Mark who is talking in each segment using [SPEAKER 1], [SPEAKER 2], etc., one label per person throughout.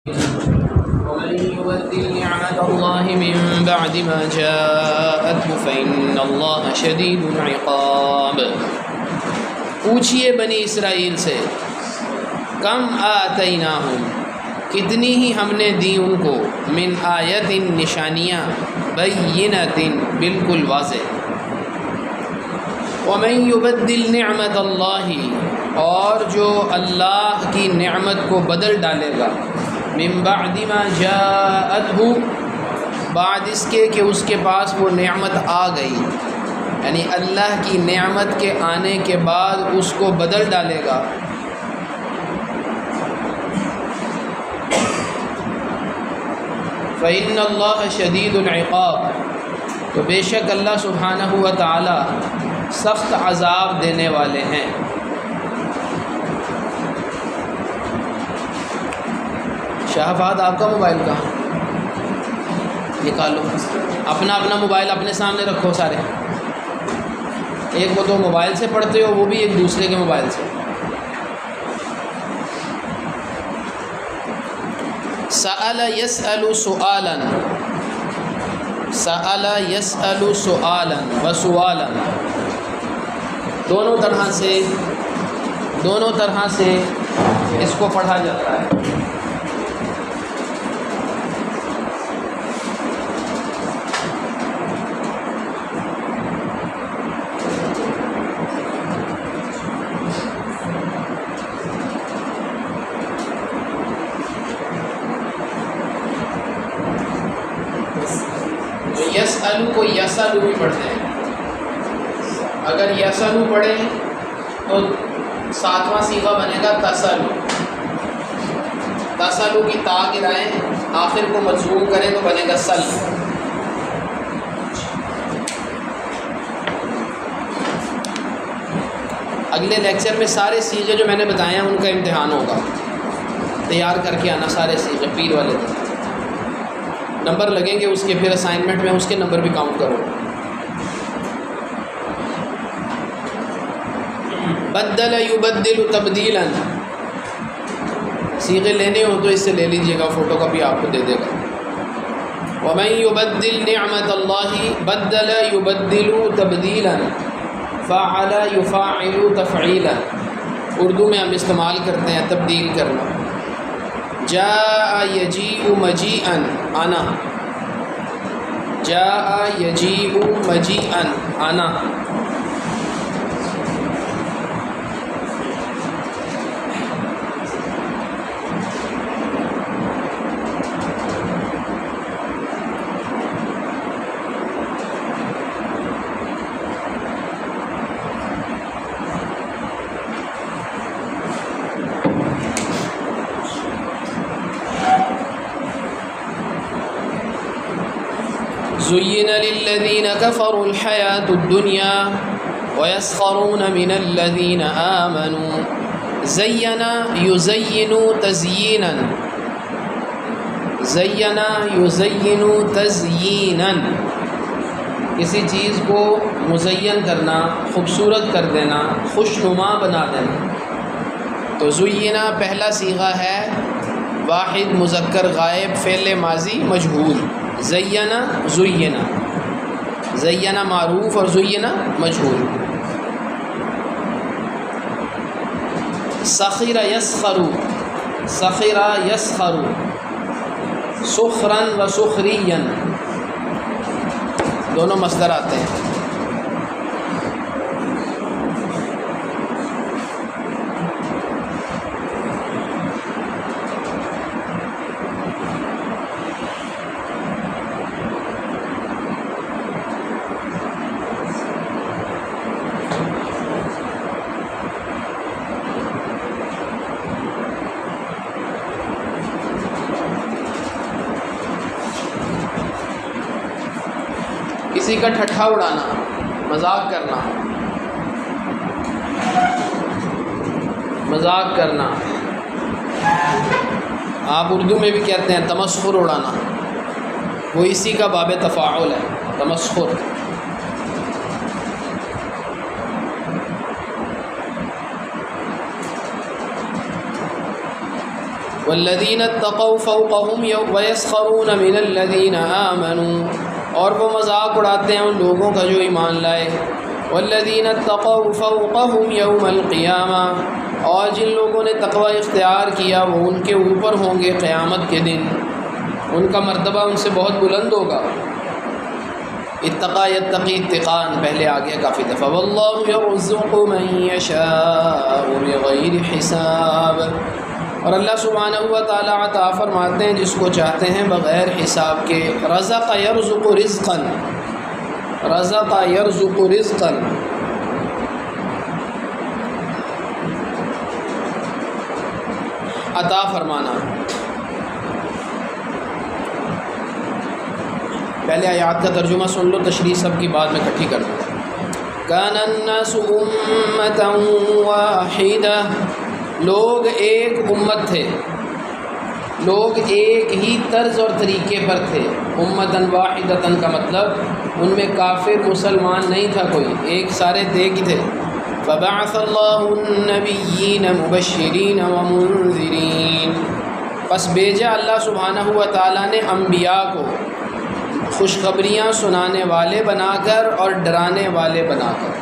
[SPEAKER 1] ومن يبدل نعمة الله من بعد ما جاءته فإن الله شديد العقاب۔ پوچھئے بنی اسرائیل سے، کم آتیناہم، کتنی ہی ہم نے دی ان کو، من آیت، نشانیاں، بینۃ، بالکل واضح۔ ومن یبدل نعمت اللہ، اور جو اللہ کی نعمت کو بدل ڈالے گا، من بعد ما جاءتہ، بعد اس کے کہ اس کے پاس وہ نعمت آ گئی، یعنی اللہ کی نعمت کے آنے کے بعد اس کو بدل ڈالے گا۔ فإن اللہ شدید العقاب، تو بے شک اللہ سبحانہ و تعالی سخت عذاب دینے والے ہیں۔ شہفاد، آپ کا موبائل کہاں؟ نکالو اپنا موبائل اپنے سامنے رکھو سارے، ایک وہ تو موبائل سے پڑھتے ہو، وہ بھی ایک دوسرے کے موبائل سے۔ سأل يسأل سؤالا، سأل يسأل سؤالا وسؤالا، دونوں طرح سے اس کو پڑھا جاتا ہے۔ یسألو کو یسألو بھی پڑھتے ہیں، اگر یسألو پڑھیں تو ساتواں صیغہ بنے گا تسألو، تسألو کی تا گرائیں، آخر کو مجزوم کریں تو بنے گا سل۔ اگلے لیکچر میں سارے صیغے جو میں نے بتائے ہیں ان کا امتحان ہوگا، تیار کر کے آنا سارے صیغے پیر والے دن، نمبر لگیں گے اس کے، پھر اسائنمنٹ میں اس کے نمبر بھی کاؤنٹ کرو۔ بدل یبدل تبدیلا، صیغے لینے ہو تو اس سے لے لیجئے گا، فوٹو کاپی آپ کو دے دے گا۔ ومن یبدل نعمت اللہ، بدل یبدل تبدیلا، فعل یفاعل تفعیلا، اردو میں ہم استعمال کرتے ہیں تبدیل کرنا۔ جاء یجیء مجیئا، آنا، جاء یجیء مجیئا، آنا۔ زين للذين كفروا الحياة الدنيا ويسخرون من الذين آمنوا، زين يزين تزيينا، زين يزين تزيينا، کسی چیز کو مزین کرنا، خوبصورت کر دینا، خوشنما بنا دینا۔ تو زینہ پہلا صیغہ ہے واحد مذکر غائب فعل ماضی مجہول، زینہ زینہ، زینہ معروف اور زینہ مجہول۔ سخر یسخر، سخر یسخر، سخرا و سخریا، دونوں مصدر آتے ہیں۔ کسی کا ٹھٹھا اڑانا، مذاق کرنا، مذاق کرنا، آپ اردو میں بھی کہتے ہیں تمسخر اڑانا، وہ اسی کا باب تفاعل ہے، تمسخر۔ والذین اتقوا فوقهم ویسخرون من الذین آمنوا، اور وہ مذاق اڑاتے ہیں ان لوگوں کا جو ایمان لائے. والذین اتقوا فوقهم یوم القیامہ، اور جن لوگوں نے تقوی اختیار کیا وہ ان کے اوپر ہوں گے قیامت کے دن، ان کا مرتبہ ان سے بہت بلند ہوگا. اتقا یتقی اتقان پہلے آ گیا کافی دفعہ. واللہ یرزق من یشاء بغیر حساب، اور اللہ سبحانہ و تعالی عطا فرماتے ہیں جس کو چاہتے ہیں بغیر حساب کے. رزق یرزق رزقا، رزق یرزق رزقا، عطا فرمانا. پہلے آیات کا ترجمہ سن لو، تشریح سب کی بعد میں اکٹھی کر دوں. کان الناس امۃ واحدہ، لوگ ایک امت تھے، لوگ ایک ہی طرز اور طریقے پر تھے. امتاً واحدتاً کا مطلب ان میں کافر مسلمان نہیں تھا کوئی، ایک سارے ایک ہی تھے. فبعث اللہ النبیین مبشرین ومنذرین، پس بھیجا اللہ سبحانہ و تعالیٰ نے انبیاء کو خوشخبریاں سنانے والے بنا کر اور ڈرانے والے بنا کر.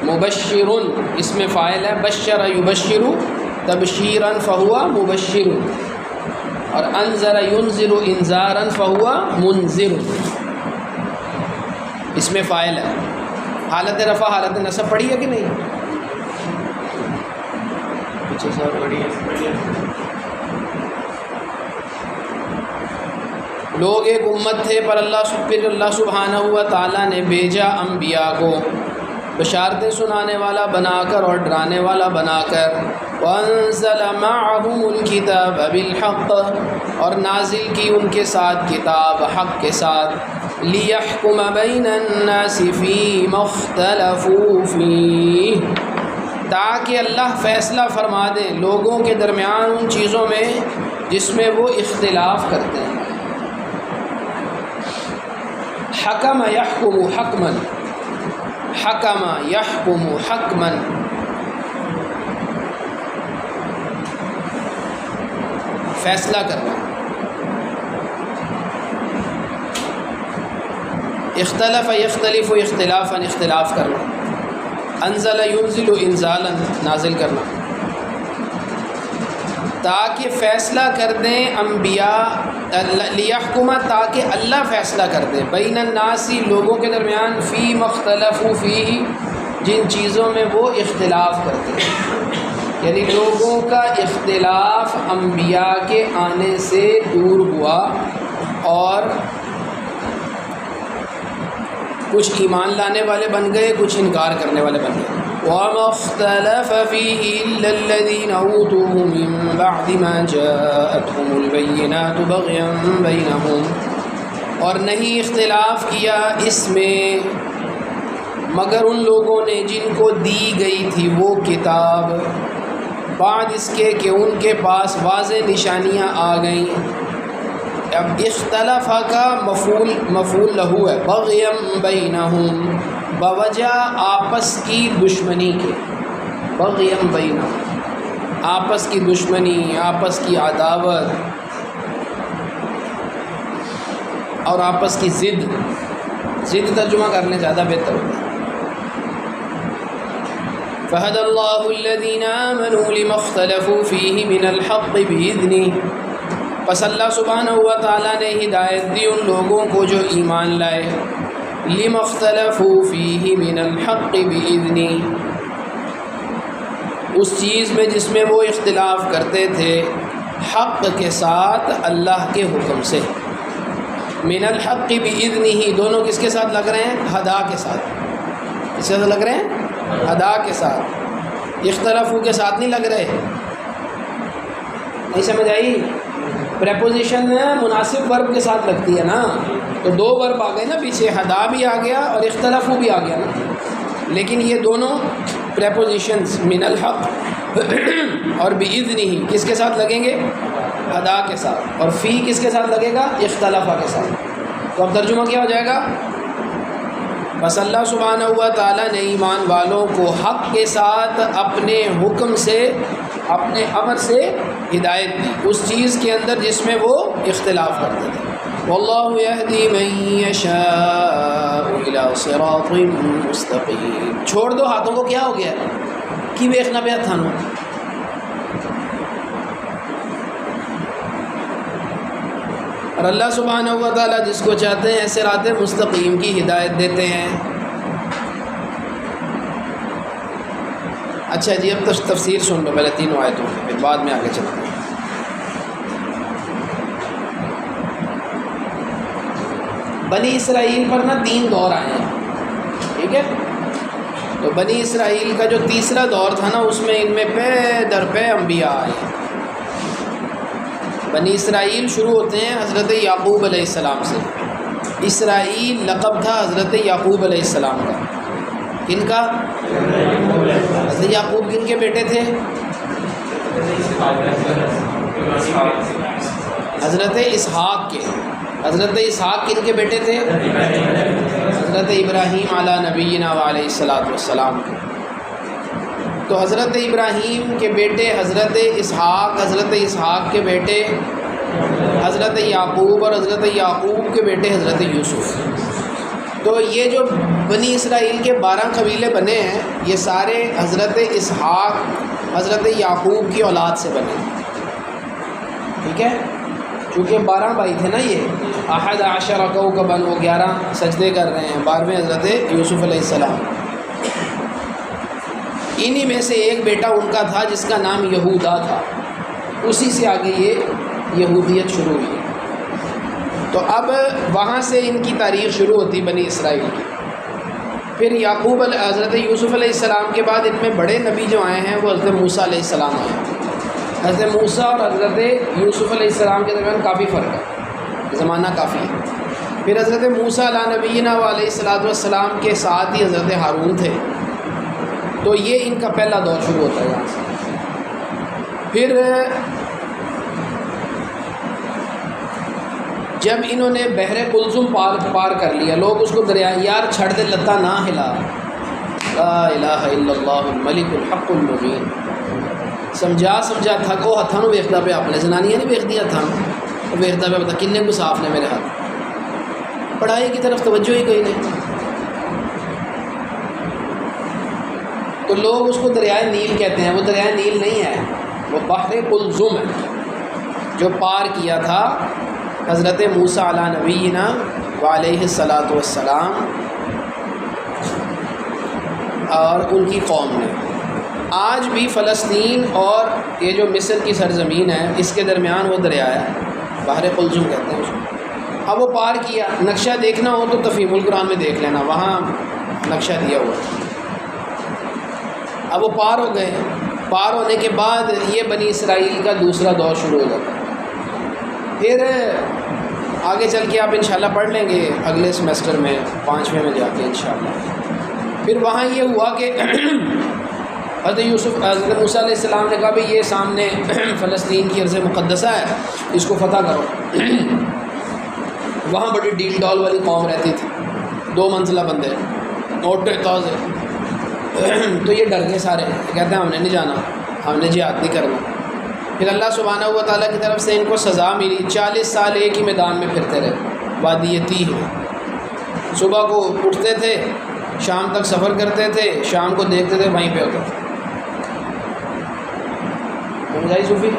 [SPEAKER 1] مبشرن اس میں فاعل ہے، بشر یبشر تبشیرا فہوا مبشر، اور انذر ینذر انذارا فہوا منذر، اس میں فاعل ہے. حالت رفع حالت نصب پڑھی ہے کہ نہیں؟ پیچھے سے اور پڑھی ہے. لوگ ایک امت تھے پر اللہ سبحانہ و تعالیٰ نے بھیجا انبیاء کو بشارتیں سنانے والا بنا کر اور ڈرانے والا بنا کر. وانزل معهم الکتاب بالحق، اور نازل کی ان کے ساتھ کتاب حق کے ساتھ. لیحکم بین الناس فیما اختلفوا فیہ، تاکہ اللہ فیصلہ فرما دے لوگوں کے درمیان ان چیزوں میں جس میں وہ اختلاف کرتے ہیں. حکم یحکم حکما، حکم یحکم حکما، فیصلہ کرنا. اختلف یختلف اختلافا، اختلاف کرنا. انزل ینزل انزالا، نازل کرنا. تاکہ فیصلہ کر دیں انبیاء، لیحکم تاکہ اللہ فیصلہ کر دے، بین الناس لوگوں کے درمیان، فیما اختلفوا فیہ جن چیزوں میں وہ اختلاف کرتے ہیں. یعنی لوگوں کا اختلاف انبیاء کے آنے سے دور ہوا اور کچھ ایمان لانے والے بن گئے، کچھ انکار کرنے والے بن گئے. وَمَا اخْتَلَفَ فِيهِ إِلَّا الَّذِينَ أُوتُوهُ مِن بَعْدِ مَا جَاءَتْهُمُ الْبَيِّنَاتُ بَغْيًا بَيْنَهُمْ، اور نہیں اختلاف کیا اس میں مگر ان لوگوں نے جن کو دی گئی تھی وہ کتاب بعد اس کے کہ ان کے پاس واضح نشانیاں آ گئیں. اب اختلاف کا مفعول لہو ہے، بغیم بینہم، بوجہ آپس کی دشمنی کے. بغیم بینہم، آپس کی دشمنی، آپس کی عداوت اور آپس کی ضد. ضد ترجمہ کرنے زیادہ بہتر ہوتا ہے. فَهَدَى اللَّهُ الَّذِينَ آمَنُوا لِمَا اخْتَلَفُوا فِيهِ مِنَ الْحَقِّ بِإِذْنِهِ، پس اللہ سبحانہ و تعالیٰ نے ہدایت دی ان لوگوں کو جو ایمان لائے. لِمَا اخْتَلَفُوا فِيهِ مِنَ الْحَقِّ بِإِذْنِهِ، اس چیز میں جس میں وہ اختلاف کرتے تھے حق کے ساتھ اللہ کے حکم سے. من الحق بإذنہ، دونوں کس کے ساتھ لگ رہے ہیں؟ ہدا کے ساتھ. کس کے ساتھ لگ رہے ہیں؟ ہدا کے ساتھ. اختلافوں کے ساتھ نہیں لگ رہے. نہیں سمجھ آئی؟ پریپوزیشن مناسب ورب کے ساتھ لگتی ہے نا، تو دو ورب آ گئے نا پیچھے، ہدا بھی آ گیا اور اختلافوں بھی آ گیا نا. لیکن یہ دونوں پریپوزیشنز من الحق اور بإذنہ کس کے ساتھ لگیں گے؟ ادا کے ساتھ. اور فی کس کے ساتھ لگے گا؟ اختلافہ کے ساتھ. تو اب ترجمہ کیا ہو جائے گا؟ بس اللہ سبحانہ و تعالیٰ نے ایمان والوں کو حق کے ساتھ اپنے حکم سے، اپنے امر سے ہدایت دی اس چیز کے اندر جس میں وہ اختلاف کرتے تھے. واللہ یہدی من یشاء الی صراط مستقیم. چھوڑ دو ہاتھوں کو، کیا ہو گیا کی ویکھنا پیا تھانو. اور اللہ سبحانہ و تعالیٰ جس کو چاہتے ہیں صراط مستقیم کی ہدایت دیتے ہیں. اچھا جی، اب تفسیر سن لو پہلے تینوں آیتوں کی، پھر بعد میں آگے چلتے ہیں. بنی اسرائیل پر نا 3 دور آئے ہیں، ٹھیک ہے. تو بنی اسرائیل کا جو تیسرا دور تھا نا، اس میں ان میں پہ در پہ انبیاء آئے ہیں. بنی اسرائیل شروع ہوتے ہیں حضرت یعقوب علیہ السلام سے. اسرائیل لقب تھا حضرت یعقوب علیہ السلام کا. کن کا؟ حضرت یعقوب کن کے بیٹے تھے؟ حضرت اسحاق کے. حضرت اسحاق کن کے بیٹے تھے؟ حضرت ابراہیم علی نبینا علیہ الصلاۃ والسلام کے. تو حضرت ابراہیم کے بیٹے حضرت اسحاق، حضرت اسحاق کے بیٹے حضرت یعقوب، اور حضرت یعقوب کے بیٹے حضرت یوسف. تو یہ جو بنی اسرائیل کے 12 قبیلے بنے ہیں، یہ سارے حضرت اسحاق حضرت یعقوب کی اولاد سے بنے. ٹھیک ہے، چونکہ 12 بھائی تھے نا، یہ 11 کوكبا، وہ 11 سجدے کر رہے ہیں. 12ویں حضرت یوسف علیہ السلام. انہی میں سے ایک بیٹا ان کا تھا جس کا نام یہودا تھا. اسی سے آگے یہ یہودیت شروع ہوئی. تو اب وہاں سے ان کی تاریخ شروع ہوتی بنی اسرائیل کی. پھر یعقوب حضرت یوسف علیہ السلام کے بعد ان میں بڑے نبی جو آئے ہیں وہ حضرت موسیٰ علیہ السلام آئے ہیں. حضرت موسیٰ اور حضرت یوسف علیہ السلام کے درمیان کافی فرق ہے، زمانہ کافی ہے. پھر حضرت موسیٰ علی نبینا علیہ الصلاۃ والسلام کے ساتھ ہی حضرت ہارون تھے. تو یہ ان کا پہلا دور شروع ہوتا ہے یہاں سے. پھر جب انہوں نے بحر کلثم پار کر لیا، لوگ اس کو دریا یار چھڑ دے لتا نہ ہلا، لا الہ الا اللہ الملک الحق المبین. سمجھا تھکو ہاتھوں نو ویکھدا پیا، اپنے زنانیاں نہیں ویکھدی ہاتھاں نو ویکھدا پیا، پتا کنے کو صاف نے میرے ہاتھ. پڑھائی کی طرف توجہ ہی کوئی نہیں. تو لوگ اس کو دریائے نیل کہتے ہیں. وہ دریائے نیل نہیں ہے، وہ بحر کلثم ہے جو پار کیا تھا حضرت موسیٰ علی نبینا وعلیہ الصلاۃ والسلام اور ان کی قوم نے. آج بھی فلسطین اور یہ جو مصر کی سرزمین ہے، اس کے درمیان وہ دریا ہے، بحر کلثم کہتے ہیں اس کو. اب وہ پار کیا. نقشہ دیکھنا ہو تو تفہیم القرآن میں دیکھ لینا، وہاں نقشہ دیا ہوا. اب وہ پار ہو گئے. پار ہونے کے بعد یہ بنی اسرائیل کا دوسرا دور شروع ہو جاتا ہے. پھر آگے چل کے آپ انشاءاللہ پڑھ لیں گے اگلے سیمسٹر میں 5ویں میں جا کے انشاءاللہ. پھر وہاں یہ ہوا کہ حضرت حضرت موسیٰ علیہ السلام نے کہا بھئی یہ سامنے فلسطین کی ارض مقدسہ ہے، اس کو فتح کرو. وہاں بڑی ڈیل ڈال والی قوم رہتی تھی، 2 منزلہ بندے، موٹے تازے. تو یہ ڈر گئے سارے، کہتے ہیں ہم نے نہیں جانا، ہم نے جہاد نہیں کرنا. پھر اللہ سبحانہ و تعالیٰ کی طرف سے ان کو سزا ملی. 40 سال ایک ہی میدان میں پھرتے رہے، وادی تیہ میں. صبح کو اٹھتے تھے، شام تک سفر کرتے تھے، شام کو دیکھتے تھے وہیں پہ ہوتے تھے. سمجھائی صوفی؟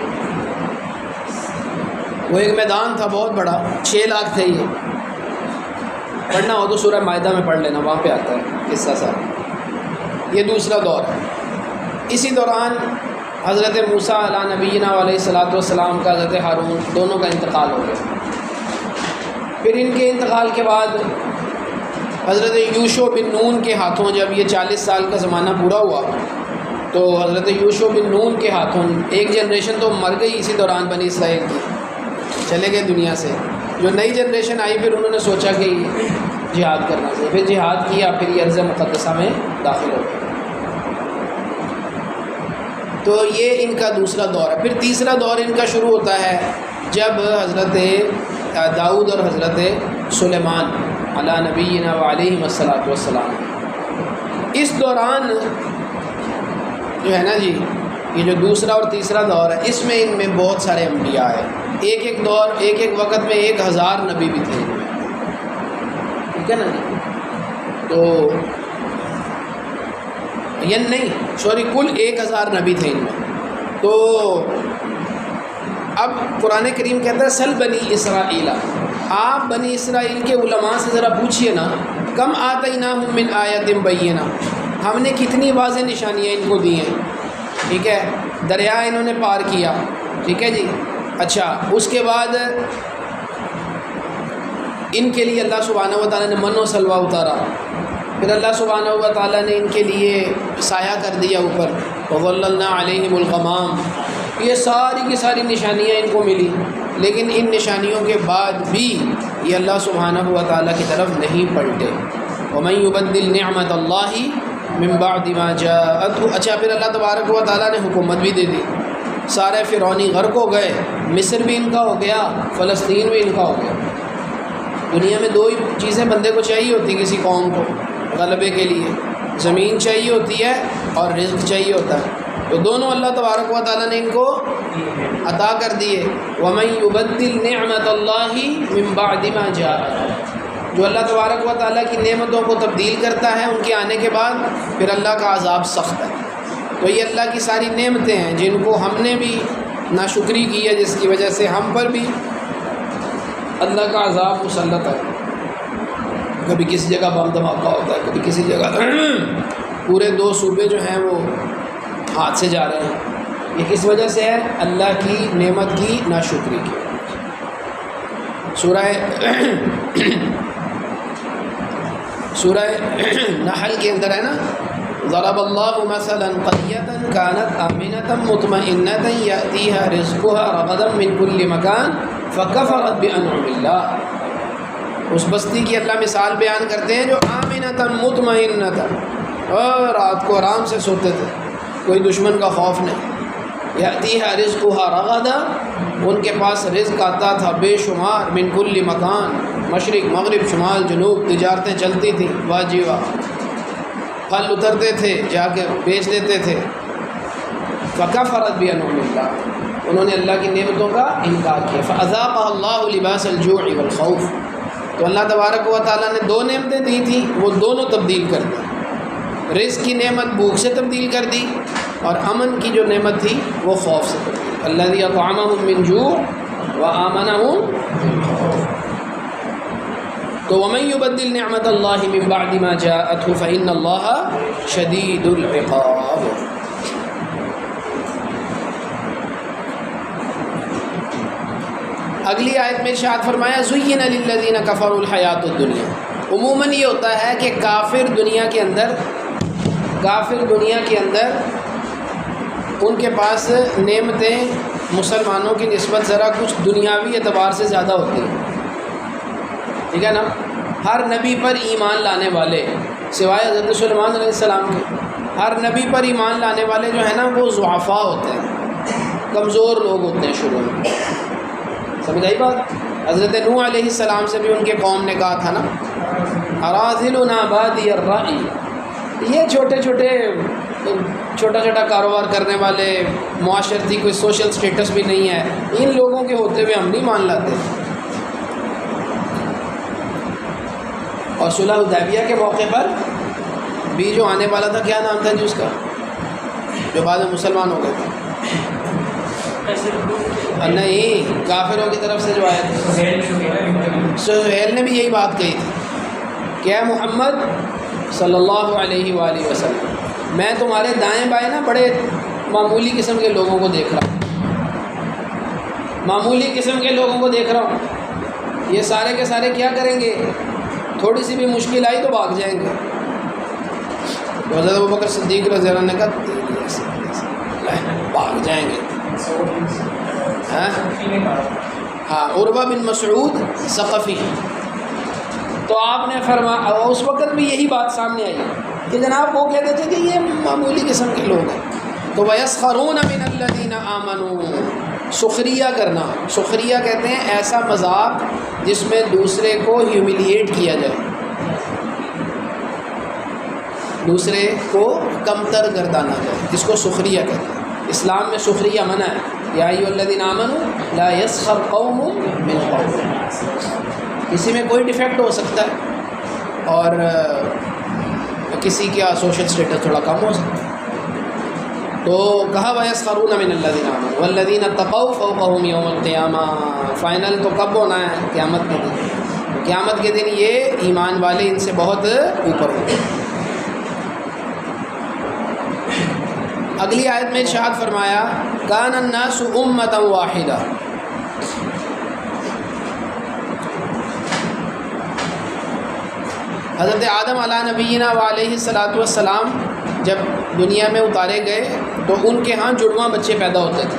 [SPEAKER 1] وہ ایک میدان تھا بہت بڑا، 6 لاکھ تھے. یہ پڑھنا ہو تو سورہ مائدہ میں پڑھ لینا، وہاں پہ آتا ہے قصہ سارا. یہ دوسرا دور ہے. اسی دوران حضرت موسیٰ علی نبینا علیہ الصلاۃ والسلام کا حضرت ہارون دونوں کا انتقال ہو گیا. پھر ان کے انتقال کے بعد حضرت یوشع بن نون کے ہاتھوں جب یہ 40 سال کا زمانہ پورا ہوا تو حضرت یوشع بن نون کے ہاتھوں ایک جنریشن تو مر گئی اسی دوران بنی اسرائیل کی، چلے گئے دنیا سے. جو نئی جنریشن آئی پھر انہوں نے سوچا کہ جہاد کرنا چاہیے. پھر جہاد کیا، پھر یہ ارض مقدسہ میں داخل ہو گئے. تو یہ ان کا دوسرا دور ہے. پھر تیسرا دور ان کا شروع ہوتا ہے جب حضرت داؤد اور حضرت سلیمان علی نبینا علیہ الصلاۃ والسلام. اس دوران جو ہے نا جی یہ جو دوسرا اور تیسرا دور ہے اس میں ان میں بہت سارے انبیاء ہیں، ایک ایک دور ایک ایک وقت میں 1000 نبی بھی تھے، ٹھیک ہے نا جی؟ تو یہ نہیں سوری کل 1000 نبی تھے ان میں۔ تو اب قرآن کریم کہتا ہے سل بنی اسرائیل، آپ بنی اسرائیل کے علماء سے ذرا پوچھئے نا، کم آتیناہم من آیۃ بینہ، ہم نے کتنی واضح نشانیاں ان کو دی ہیں، ٹھیک ہے؟ دریا انہوں نے پار کیا، ٹھیک ہے جی؟ اچھا اس کے بعد ان کے لیے اللہ سبحانہ و تعالیٰ نے من و سلوہ اتارا، پھر اللہ سبحانہ و تعالیٰ نے ان کے لیے سایہ کر دیا اوپر، وظللنا علیہم الغمام، یہ ساری کی ساری نشانیاں ان کو ملی، لیکن ان نشانیوں کے بعد بھی یہ اللہ سبحانہ و تعالیٰ کی طرف نہیں پلٹے۔ ومن یبدل نعمت اللہ من بعد ما جاءتہ، اچھا پھر اللہ تبارک و تعالیٰ نے حکومت بھی دے دی، سارے فرعونی غرق ہو گئے، مصر بھی ان کا ہو گیا، فلسطین بھی ان کا ہو گیا۔ دنیا میں دو ہی چیزیں بندے کو چاہیے ہوتی کسی قوم کو غلبے کے لیے، زمین چاہیے ہوتی ہے اور رزق چاہیے ہوتا ہے، تو دونوں اللہ تبارک و تعالیٰ نے ان کو عطا کر دیے۔ وَمَن يُبَدِّلْ نِعْمَةَ اللَّهِ مِن بَعْدِ مَا جَاءَتْهُ، جو اللہ تبارک و تعالیٰ کی نعمتوں کو تبدیل کرتا ہے ان کے آنے کے بعد، پھر اللہ کا عذاب سخت ہے۔ تو یہ اللہ کی ساری نعمتیں ہیں جن کو ہم نے بھی ناشکری کی ہے، جس کی وجہ سے ہم پر بھی اللہ کا عذاب مسلط ہے۔ کبھی کسی جگہ بم دھماکہ ہوتا ہے، کبھی کسی جگہ پورے 2 صوبے جو ہیں وہ ہاتھ سے جا رہے ہیں، یہ کس وجہ سے ہے؟ اللہ کی نعمت کی ناشکری کی۔ سورہ نحل کے اندر ہے نا، ضرب اللہ مثلا قریۃ کانت آمنۃ مطمئنۃ یأتیہا رزقہا رغدا من کل مکان فکفرت بانعم اللہ، اس بستی کی اللہ مثال بیان کرتے ہیں جو آمنۃ مطمئنۃ، اور رات کو آرام سے سوتے تھے، کوئی دشمن کا خوف نہیں، یأتیہا رزقہا رغدا، ان کے پاس رزق آتا تھا بے شمار، من کل مکان، مشرق مغرب شمال جنوب، تجارتیں چلتی تھیں واہ جی واہ، پھل اترتے تھے جا کے بیچ دیتے تھے۔ فکفرت بانعم اللہ، انہوں نے اللہ کی نعمتوں کا انکار کیا۔ فاذاقها اللہ لباس الجوع والخوف، تو اللہ تبارک و تعالیٰ نے 2 نعمتیں دی تھیں، وہ دونوں تبدیل کر دی، رزق کی نعمت بھوک سے تبدیل کر دی، اور امن کی جو نعمت تھی وہ خوف سے تبدیل۔ الذی اطعمهم من جوع وآمنهم من خوف۔ تو ومن یبدل نعمت اللہ من بعد ما جاءتہ فإن اللہ شدید العقاب۔ اگلی آیت میں ارشاد فرمایا زین للذین کفروا الحیات الدنیا، عموماً یہ ہوتا ہے کہ کافر دنیا کے اندر ان کے پاس نعمتیں مسلمانوں کی نسبت ذرا کچھ دنیاوی اعتبار سے زیادہ ہوتی ہیں، ٹھیک ہے نا؟ ہر نبی پر ایمان لانے والے سوائے حضرت سلیمان علیہ السلام کے، ہر نبی پر ایمان لانے والے جو ہیں نا وہ ضعفاء ہوتے ہیں، کمزور لوگ ہوتے ہیں شروع میں، سمجھ آئی بات؟ حضرت نوح علیہ السلام سے بھی ان کے قوم نے کہا تھا نا اراذلنا بادی الرأی، یہ چھوٹا کاروبار کرنے والے، معاشرتی کوئی سوشل سٹیٹس بھی نہیں ہے، ان لوگوں کے ہوتے ہوئے ہم نہیں مان لاتے۔ اور صلح حدیبیہ کے موقع پر بھی جو آنے والا تھا، کیا نام تھا جی اس کا، جو بعد میں مسلمان ہو گئے تھے؟ نہیں، کافروں کی طرف سے جو آیا تھا، سہیل نے بھی یہی بات کہی تھی کہ اے محمد صلی اللہ علیہ وآلہ وسلم، میں تمہارے دائیں بائیں نا بڑے معمولی قسم کے لوگوں کو دیکھ رہا ہوں، معمولی قسم کے لوگوں کو دیکھ رہا ہوں، یہ سارے کے سارے کیا کریں گے؟ تھوڑی سی بھی مشکل آئی تو بھاگ جائیں گے۔ حضرت ابوبکر صدیق رضی اللہ عنہ نے کہا بھاگ جائیں گے۔ ہاں، عروہ بن مسعود ثقفی، تو آپ نے فرمایا، اس وقت بھی یہی بات سامنے آئی کہ جناب وہ کہتے تھے کہ یہ معمولی قسم کے لوگ ہیں، تو وَيَسْخَرُونَ مِنَ الَّذِينَ آمَنُوا، سخریہ کرنا، سخریہ کہتے ہیں ایسا مذاق جس میں دوسرے کو ہیوملیٹ کیا جائے، دوسرے کو کمتر گردانا جائے، جس کو سخریہ کہتے ہیں۔ اسلام میں سخریہ منع ہے. یا ایھا الذین آمنوا لا یسخر قوم من قوم. کسی میں کوئی ڈیفیکٹ ہو سکتا ہے اور کسی کا سوشل سٹیٹس تھوڑا کم ہو سکتا ہے. تو کہا وَيَسْخَرُونَ مِنَ الَّذِينَ آمَنُوا وَالَّذِينَ اتَّقَوْا فَوْقَهُمْ يَوْمَ الْقِيَامَةِ. فائنل تو کب ہونا ہے؟ قیامت کے دن. قیامت کے دن یہ ایمان والے ان سے بہت اوپر ہوں گے. اگلی آیت میں ارشاد فرمایا کان الناس امۃ واحدہ. حضرت آدم علیہ نبینا وعلیہ الصلاۃ والسلام جب دنیا میں اتارے گئے تو ان کے ہاں جڑواں بچے پیدا ہوتے تھے،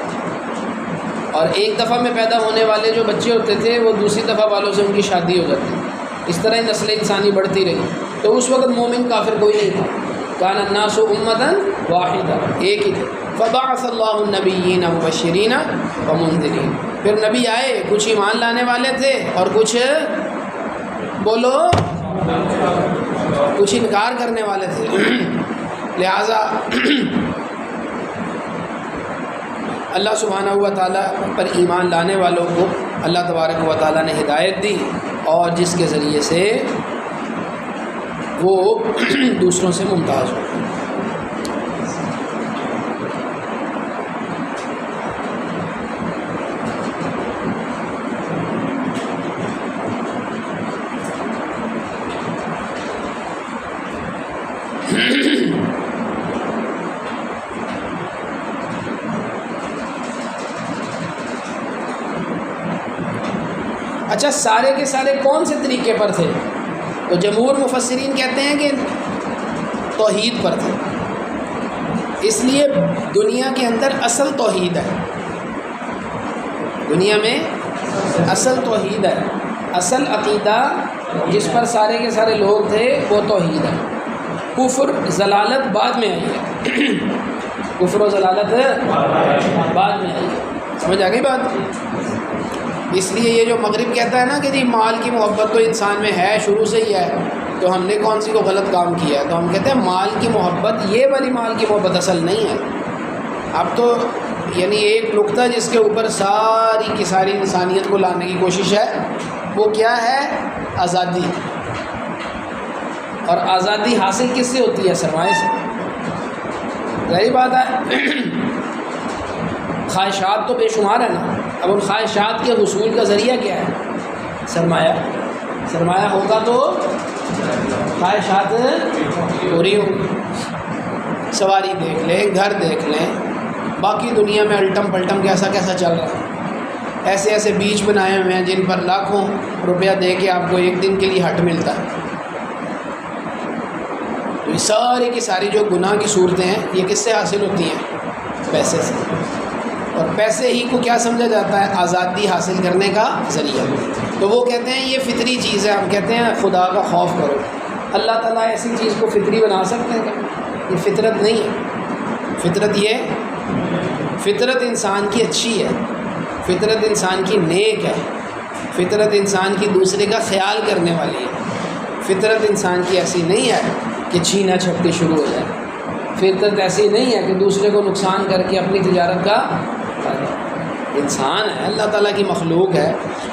[SPEAKER 1] اور ایک دفعہ میں پیدا ہونے والے جو بچے ہوتے تھے وہ دوسری دفعہ والوں سے ان کی شادی ہو جاتی. اس طرح نسل انسانی بڑھتی رہی. تو اس وقت مومن کافر کوئی نہیں تھا. کان الناس امۃ واحدہ، ایک ہی تھے. فبعث اللہ النبیین مبشرین ومنذرین. پھر نبی آئے، کچھ ایمان لانے والے تھے اور کچھ بولو کچھ انکار کرنے والے تھے. لہٰذا اللہ سبحانہ و تعالیٰ پر ایمان لانے والوں کو اللہ تبارک و تعالیٰ نے ہدایت دی، اور جس کے ذریعے سے وہ دوسروں سے ممتاز ہو. اچھا، سارے کے سارے کون سے طریقے پر تھے؟ تو جمہور مفسرین کہتے ہیں کہ توحید پر تھے. اس لیے دنیا کے اندر اصل توحید ہے. دنیا میں اصل توحید ہے، اصل عقیدہ جس پر سارے کے سارے لوگ تھے وہ توحید ہے. کفر ضلالت بعد میں آئی ہے. کفر و ضلالت بعد میں آئی ہے. سمجھ آ گئی بات؟ اس لیے یہ جو مغرب کہتا ہے نا کہ جی مال کی محبت تو انسان میں ہے، شروع سے ہی ہے، تو ہم نے کون سی کو غلط کام کیا ہے. تو ہم کہتے ہیں مال کی محبت، یہ والی مال کی محبت اصل نہیں ہے. اب تو یعنی ایک نقطہ جس کے اوپر ساری کی ساری انسانیت کو لانے کی کوشش ہے، وہ کیا ہے؟ آزادی. اور آزادی حاصل کس سے ہوتی ہے؟ سرمایہ سے. ظاہر بات ہے، خواہشات تو بے شمار ہے نا. اب ان خواہشات کے حصول کا ذریعہ کیا ہے؟ سرمایہ. سرمایہ ہوگا تو خواہشات پوری ہوں. سواری دیکھ لیں، گھر دیکھ لیں، باقی دنیا میں الٹم پلٹم کیسا کیسا چل رہا ہے. ایسے ایسے بیچ بنائے ہوئے ہیں جن پر لاکھوں روپیہ دے کے آپ کو ایک دن کے لیے ہٹ ملتا ہے. تو یہ ساری کی ساری جو گناہ کی صورتیں ہیں یہ کس سے حاصل ہوتی ہیں؟ پیسے سے. اور پیسے ہی کو کیا سمجھا جاتا ہے؟ آزادی حاصل کرنے کا ذریعہ. تو وہ کہتے ہیں یہ فطری چیز ہے. ہم کہتے ہیں خدا کا خوف کرو. اللہ تعالیٰ ایسی چیز کو فطری بنا سکتے ہیں کیا؟ یہ فطرت نہیں ہے. فطرت انسان کی اچھی ہے، فطرت انسان کی نیک ہے، فطرت انسان کی دوسرے کا خیال کرنے والی ہے. فطرت انسان کی ایسی نہیں ہے کہ چھینا چھپٹی شروع ہو جائے. فطرت ایسی نہیں ہے کہ دوسرے کو نقصان کر کے اپنی تجارت کا انسان ہے، اللہ تعالیٰ کی مخلوق ہے،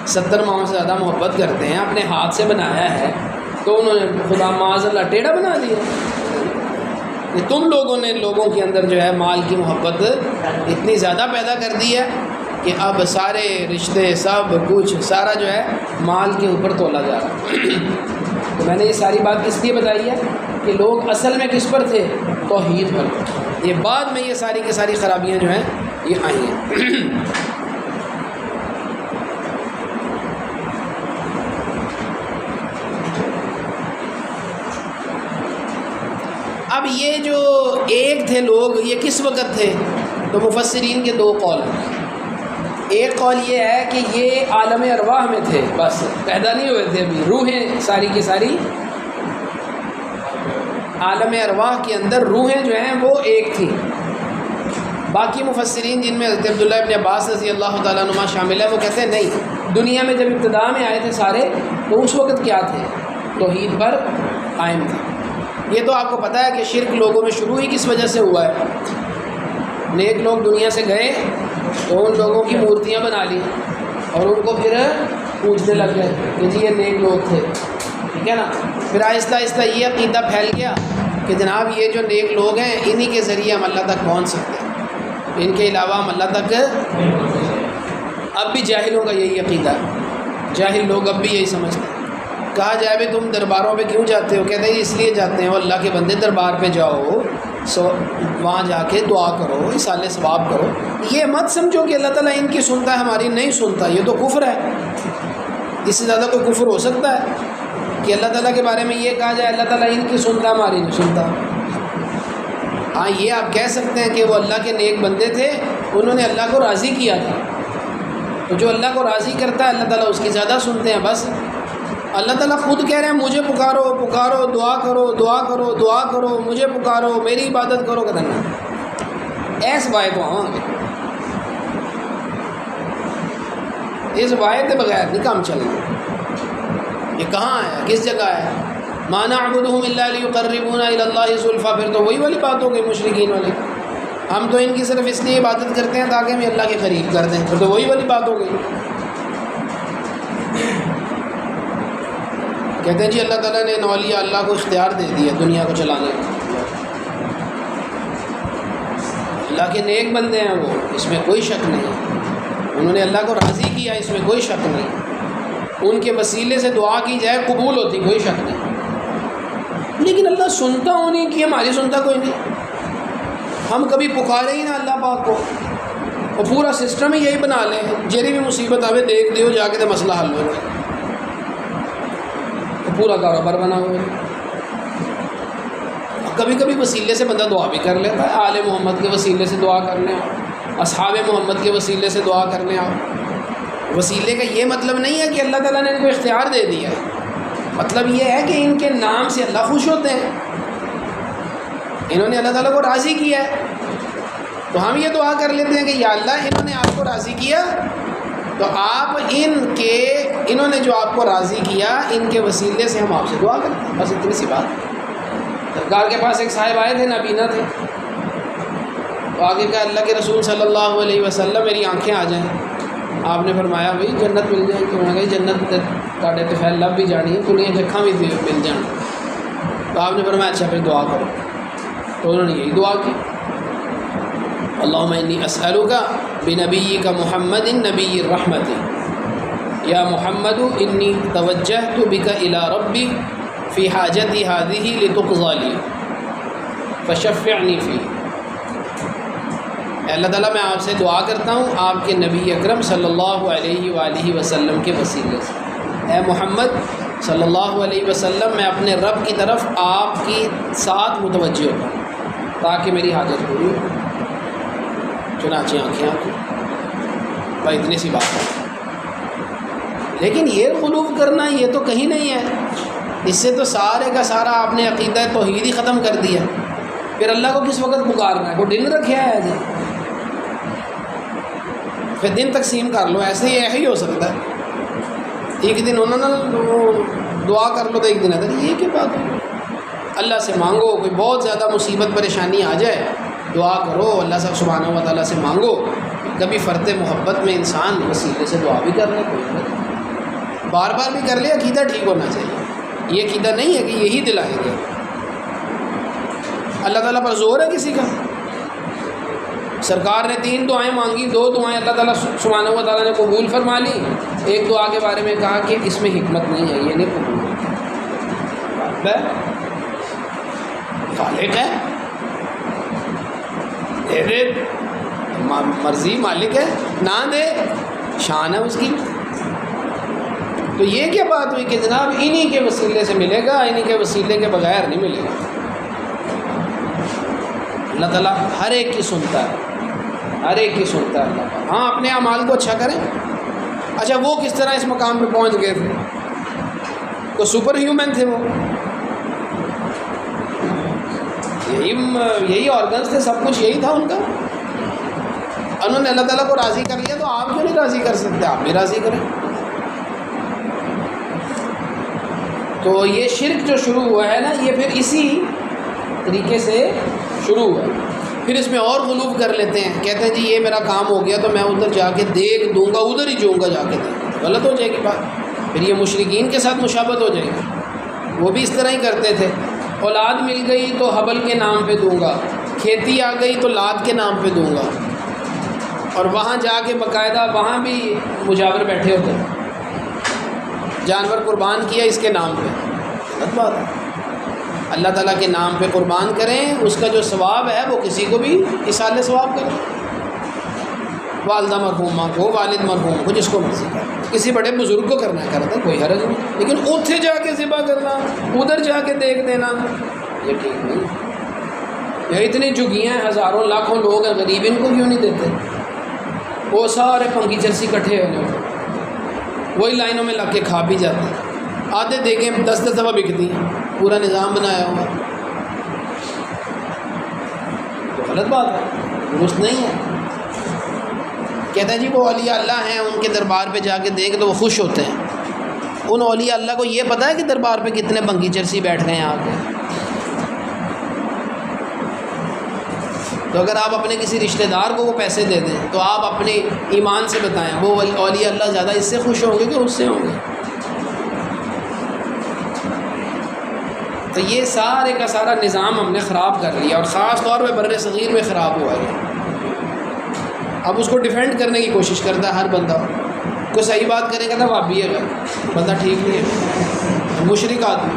[SPEAKER 1] 70 ماہ سے زیادہ محبت کرتے ہیں، اپنے ہاتھ سے بنایا ہے، تو انہوں نے خدا معاذ اللہ ٹیڑھا بنا دیا. کہ تم لوگوں نے لوگوں کے اندر جو ہے مال کی محبت اتنی زیادہ پیدا کر دی ہے کہ اب سارے رشتے سب کچھ سارا جو ہے مال کے اوپر تولا جا رہا ہے. تو میں نے یہ ساری بات کس لیے بتائی ہے کہ لوگ اصل میں کس پر تھے؟ توحید پر. یہ بعد میں یہ ساری کی ساری خرابیاں جو ہیں یہ آئی ہیں. اب یہ جو ایک تھے لوگ، یہ کس وقت تھے؟ تو مفسرین کے 2 قول ہیں. ایک قول یہ ہے کہ یہ عالم ارواح میں تھے، بس پیدا نہیں ہوئے تھے ابھی. روحیں ساری کی ساری عالم ارواح کے اندر روحیں جو ہیں وہ ایک تھیں. باقی مفسرین جن میں حضرت عبداللہ ابن عباس رضی اللہ تعالیٰ عنہما شامل ہے، وہ کہتے ہیں نہیں، دنیا میں جب ابتدا میں آئے تھے سارے تو اس وقت کیا تھے؟ توحید پر قائم تھے. یہ تو آپ کو پتہ ہے کہ شرک لوگوں میں شروع ہی کس وجہ سے ہوا ہے؟ نیک لوگ دنیا سے گئے تو ان لوگوں کی مورتیاں بنا لی اور ان کو پھر پوجنے لگ گئے کہ جی یہ نیک لوگ تھے، ٹھیک ہے نا. پھر آہستہ آہستہ یہ عقیدہ پھیل گیا کہ جناب یہ جو نیک لوگ ہیں انہی کے ذریعے ہم اللہ تک پہنچ سکتے ہیں، ان کے علاوہ ہم اللہ تک. اب بھی جاہلوں کا یہی عقیدہ ہے، جاہل لوگ اب بھی یہی سمجھتے ہیں. کہا جائے بھی تم درباروں پہ کیوں جاتے ہو؟ کہتے ہیں اس لیے جاتے ہیں، وہ اللہ کے بندے دربار پہ جاؤ، وہاں جا کے دعا کرو، اصالہ ثواب کرو. یہ مت سمجھو کہ اللہ تعالیٰ ان کی سنتا ہے ہماری نہیں سنتا، یہ تو کفر ہے. اس سے زیادہ کوئی کفر ہو سکتا ہے کہ اللہ تعالیٰ کے بارے میں یہ کہا جائے اللہ تعالیٰ ان کی سنتا ہماری نہیں سنتا. ہاں یہ آپ کہہ سکتے ہیں کہ وہ اللہ کے نیک بندے تھے، انہوں نے اللہ کو راضی کیا تھا، تو جو اللہ کو راضی کرتا ہے اللہ تعالیٰ اس کی زیادہ سنتے ہیں. بس اللہ تعالیٰ خود کہہ رہے ہیں مجھے پکارو پکارو، دعا کرو دعا کرو دعا کرو، مجھے پکارو میری عبادت کرو. کرنا ایس وائے تو آؤں گے، اس وائے کے بغیر نہیں کام چلنا. یہ کہاں ہے، کس جگہ ہے؟ ما نعبدهم الا ليقربونا الى الله زلفى. پھر تو وہی والی بات ہو گئی مشرکین والی، ہم تو ان کی صرف اس لیے عبادت کرتے ہیں تاکہ ہمیں اللہ کے قریب کر دیں. پھر تو وہی والی بات ہو گئی. کہتے ہیں جی اللہ تعالیٰ نے اولیاء اللہ کو اختیار دے دیا دنیا کو چلانے کا. اللہ کے نیک بندے ہیں وہ، اس میں کوئی شک نہیں. انہوں نے اللہ کو راضی کیا، اس میں کوئی شک نہیں. ان کے وسیلے سے دعا کی جائے قبول ہوتی، کوئی شک نہیں. لیکن اللہ سنتا ہونے کی ہماری سنتا کوئی نہیں. ہم کبھی پکارے ہی نہ اللہ پاک کو، اور پورا سسٹم ہی یہی بنا لیں جیری بھی مصیبت آوے دیکھ دیو جا کے تو مسئلہ حل ہو جائے، پورا کاروبار بنا ہوا ہے. کبھی کبھی وسیلے سے بندہ دعا بھی کر لیتا ہے، آل محمد کے وسیلے سے دعا کرنے آؤ، اصحاب محمد کے وسیلے سے دعا کرنے آؤ. وسیلے کا یہ مطلب نہیں ہے کہ اللہ تعالیٰ نے ان کو اختیار دے دیا ہے، مطلب یہ ہے کہ ان کے نام سے اللہ خوش ہوتے ہیں، انہوں نے اللہ تعالیٰ کو راضی کیا ہے. تو ہم یہ دعا کر لیتے ہیں کہ یا اللہ انہوں نے آپ کو راضی کیا، تو آپ انہوں نے جو آپ کو راضی کیا ان کے وسیلے سے ہم آپ سے دعا کرتے ہیں. بس اتنی سی بات. سرکار کے پاس ایک صاحب آئے تھے، نابینا تھے، تو آگے کہا اللہ کے رسول صلی اللہ علیہ وسلم میری آنکھیں آ جائیں. آپ نے فرمایا بھائی جنت مل جائے. کیوں؟ کہ جنت تاڑے تو پھیل لب بھی جانی ہے، کلیاں جکھاں بھی مل جان. تو آپ نے فرمایا اچھا پھر دعا کرو. تو انہوں نے یہی دعا کی، اللہم انی اسألک بنبیک محمد نبی الرحمت یا محمد انی توجہت بک الی ربی فی حاجتی هذه لتقضی لی فشفعنی فی. اللہ تعالیٰ میں آپ سے دعا کرتا ہوں آپ کے نبی اکرم صلی اللہ علیہ وآلہ وسلم کے وسیلے سے. اے محمد صلی اللہ علیہ وسلم میں اپنے رب کی طرف آپ کی ساتھ متوجہ ہوں تاکہ میری حاجت پوری ہو. چنانچہ آنکھیں آنکھیں. بھائی اتنی سی بات ہے. لیکن یہ غلو کرنا یہ تو کہیں نہیں ہے. اس سے تو سارے کا سارا آپ نے عقیدہ توحید ہی ختم کر دیا. پھر اللہ کو کس وقت پکارنا ہے؟ کوئی دن رکھا ہے جی؟ پھر دن تقسیم کر لو. ایسے ہی ہو سکتا ہے ایک دن انہوں نے دعا کر لو تو ایک دن ادھر. یہ کیا بات ہے؟ اللہ سے مانگو. کوئی بہت زیادہ مصیبت پریشانی آ جائے دعا کرو، اللہ سب سبحانہ و تعالیٰ سے مانگو. کبھی فرط محبت میں انسان وسیلے سے دعا بھی کر لے، کوئی بار بار بھی کر لے. عقیدہ ٹھیک ہونا چاہیے. یہ عقیدہ نہیں ہے کہ یہی دلائیں گے. اللہ تعالیٰ پر زور ہے کسی کا؟ سرکار نے 3 دعائیں مانگی، 2 دعائیں اللہ تعالیٰ سبحانہ و تعالیٰ نے قبول فرما لی. ایک دعا کے بارے میں کہا کہ اس میں حکمت نہیں ہے، یہ نہیں قبول ہے. خالق ہے، دے دے، مرضی مالک ہے، نہ دے شان ہے اس کی. تو یہ کیا بات ہوئی کہ جناب انہی کے وسیلے سے ملے گا، انہی کے وسیلے کے بغیر نہیں ملے گا. اللہ تعالیٰ ہر ایک کی سنتا ہے، ہر ایک کی سنتا ہے اللہ. ہاں اپنے اعمال کو اچھا کریں. اچھا وہ کس طرح اس مقام پہ پہنچ گئے تھے؟ وہ سپر ہیومن تھے، وہ یہی آرگنز تھے، سب کچھ یہی تھا ان کا. انہوں نے اللہ تعالیٰ کو راضی کر لیا، تو آپ کیوں نہیں راضی کر سکتے؟ آپ بھی راضی کریں. تو یہ شرک جو شروع ہوا ہے نا، یہ پھر اسی طریقے سے شروع ہوا. پھر اس میں اور غلو کر لیتے ہیں، کہتے ہیں جی یہ میرا کام ہو گیا تو میں ادھر جا کے دیکھ دوں گا، ادھر ہی جاؤں گا جا کے دیکھ، غلط ہو جائے گی بات، پھر یہ مشرکین کے ساتھ مشابہت ہو جائے گی۔ وہ بھی اس طرح ہی کرتے تھے، اولاد مل گئی تو حبل کے نام پہ دوں گا، کھیتی آ گئی تو لات کے نام پہ دوں گا، اور وہاں جا کے باقاعدہ وہاں بھی مجاور بیٹھے ہوتے ہیں، جانور قربان کیا اس کے نام پہ، غلط بات ہے۔ اللہ تعالیٰ کے نام پہ قربان کریں، اس کا جو ثواب ہے وہ کسی کو بھی ایصال ثواب کریں، والدہ مرحومہ کو، والد مرحوم کو، جس کو مرضی کریں، کسی بڑے بزرگ کو کرنا ہے کرتا ہے، کوئی حرج نہیں، لیکن اتھے جا کے ذبح کرنا، ادھر جا کے دیکھ دینا، یہ ٹھیک نہیں۔ یہ اتنی جھگیاں ہیں، ہزاروں لاکھوں لوگ ہیں غریب، ان کو کیوں نہیں دیتے؟ وہ سارے پنگی چرسی کٹھے ہوئے وہی لائنوں میں لگ کے کھا بھی جاتے ہیں، آدھے دیکھیں 10 دفعہ بکتی ہیں، پورا نظام بنایا ہوا، تو غلط بات ہے، درست نہیں ہے۔ کہتے ہیں جی وہ اولیاء اللہ ہیں، ان کے دربار پہ جا کے دیکھ تو وہ خوش ہوتے ہیں۔ ان اولیاء اللہ کو یہ پتہ ہے کہ دربار پہ کتنے بنگی چرسی بیٹھ گئے ہیں آ کے؟ تو اگر آپ اپنے کسی رشتہ دار کو وہ پیسے دے دیں تو آپ اپنے ایمان سے بتائیں، وہ اولیاء اللہ زیادہ اس سے خوش ہوں گے کہ اس سے ہوں گے؟ تو یہ سارے کا سارا نظام ہم نے خراب کر لیا، اور خاص طور پہ بر صغیر میں خراب ہوا ہے۔ اب اس کو ڈیفینڈ کرنے کی کوشش کرتا ہے ہر بندہ، کوئی صحیح بات کرے گا تو وہابی ہے، بندہ ٹھیک نہیں ہے، مشرک آدمی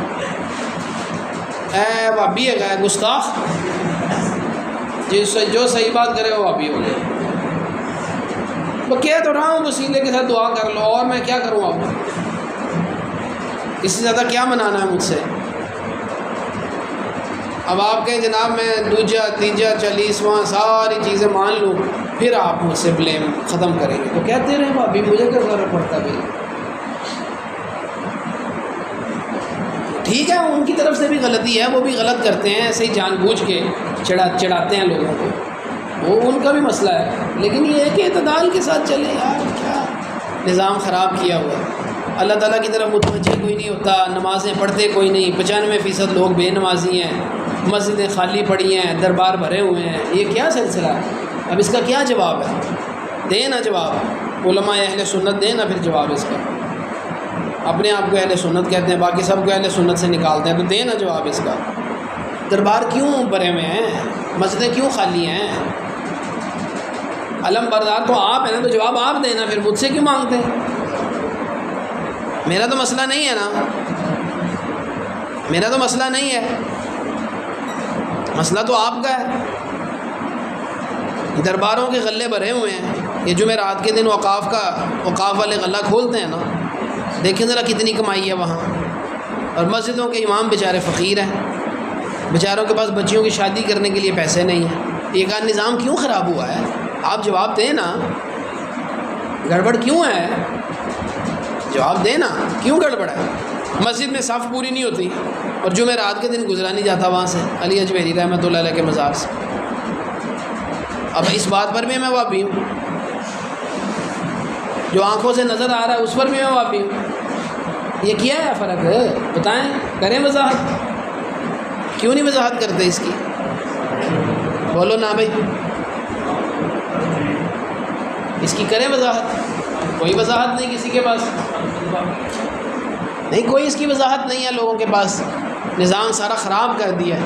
[SPEAKER 1] وہابی ہے، گستاخ، جو صحیح بات کرے وہ وہابی ہو گیا۔ وہ کہہ تو رہا ہوں وسیلے کے ساتھ دعا کر لو، اور میں کیا کروں؟ آپ اس سے زیادہ کیا منانا ہے مجھ سے؟ اب آپ کہیں جناب میں دوجا تیجا 40واں ساری چیزیں مان لوں، پھر آپ مجھ سے بلیم ختم کریں گے، تو کہتے رہے بھابی، مجھے کیا فرق پڑتا ہے؟ ٹھیک ہے، ان کی طرف سے بھی غلطی ہے، وہ بھی غلط کرتے ہیں، ایسے ہی جان بوجھ کے چڑھاتے ہیں لوگوں کو، وہ ان کا بھی مسئلہ ہے، لیکن یہ ہے کہ اعتدال کے ساتھ چلیں یار، کیا نظام خراب کیا ہوا ہے۔ اللہ تعالیٰ کی طرف متوجہ کوئی نہیں ہوتا، نمازیں پڑھتے کوئی نہیں، 95% لوگ بے نمازی ہیں، مسجدیں خالی پڑی ہیں، دربار بھرے ہوئے ہیں، یہ کیا سلسلہ ہے؟ اب اس کا کیا جواب ہے؟ دیں نا جواب، علماء اہل سنت دیں نا پھر جواب اس کا۔ اپنے آپ کو اہل سنت کہتے ہیں، باقی سب کو اہل سنت سے نکالتے ہیں، تو دیں نا جواب اس کا۔ دربار کیوں بھرے ہوئے ہیں؟ مسجدیں کیوں خالی ہیں؟ علم بردار تو آپ ہیں نا، تو جواب آپ دینا، پھر مجھ سے کیوں مانگتے ہیں؟ میرا تو مسئلہ نہیں ہے نا، میرا تو مسئلہ نہیں ہے، مسئلہ تو آپ کا ہے۔ درباروں کے غلے بھرے ہوئے ہیں، یہ جمعرات کے دن وقاف والے غلہ کھولتے ہیں نا، دیکھیں ذرا کتنی کمائی ہے وہاں، اور مسجدوں کے امام بیچارے فقیر ہیں، بیچاروں کے پاس بچیوں کی شادی کرنے کے لیے پیسے نہیں ہیں۔ یہ کا نظام کیوں خراب ہوا ہے؟ آپ جواب دیں نا، گڑبڑ کیوں ہے؟ جواب دیں نا، کیوں گڑبڑ ہے؟ مسجد میں صف پوری نہیں ہوتی، اور جمعرات کے دن گزرا نہیں جاتا وہاں سے علی اجمیری رحمۃ اللہ علیہ کے مزار سے۔ اب اس بات پر بھی میں وہابی ہوں، جو آنکھوں سے نظر آ رہا ہے اس پر بھی میں وہابی ہوں۔ یہ کیا ہے فرق ہے؟ بتائیں، کریں وضاحت، کیوں نہیں وضاحت کرتے اس کی؟ بولو نا بھائی، اس کی کریں وضاحت۔ کوئی وضاحت نہیں کسی کے پاس، نہیں کوئی اس کی وضاحت نہیں ہے لوگوں کے پاس، نظام سارا خراب کر دیا ہے،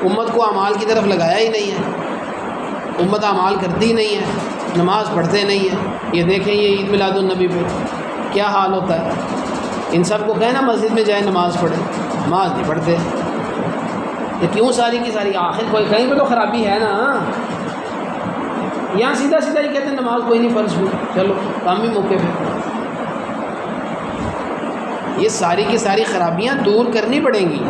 [SPEAKER 1] امت کو اعمال کی طرف لگایا ہی نہیں ہے، امت اعمال کرتی ہی نہیں ہے، نماز پڑھتے نہیں ہیں۔ یہ دیکھیں یہ عید میلاد النبی پہ کیا حال ہوتا ہے، ان سب کو کہنا مسجد میں جائیں نماز پڑھیں، نماز نہیں پڑھتے، یہ کیوں ساری کی ساری؟ آخر کوئی کہیں پہ تو خرابی ہے نا، یہاں سیدھا سیدھا ہی کہتے ہیں نماز کوئی نہیں فرض ہوئی، چلو کام بھی موقع پہ۔ یہ ساری کی ساری خرابیاں دور کرنی پڑیں گی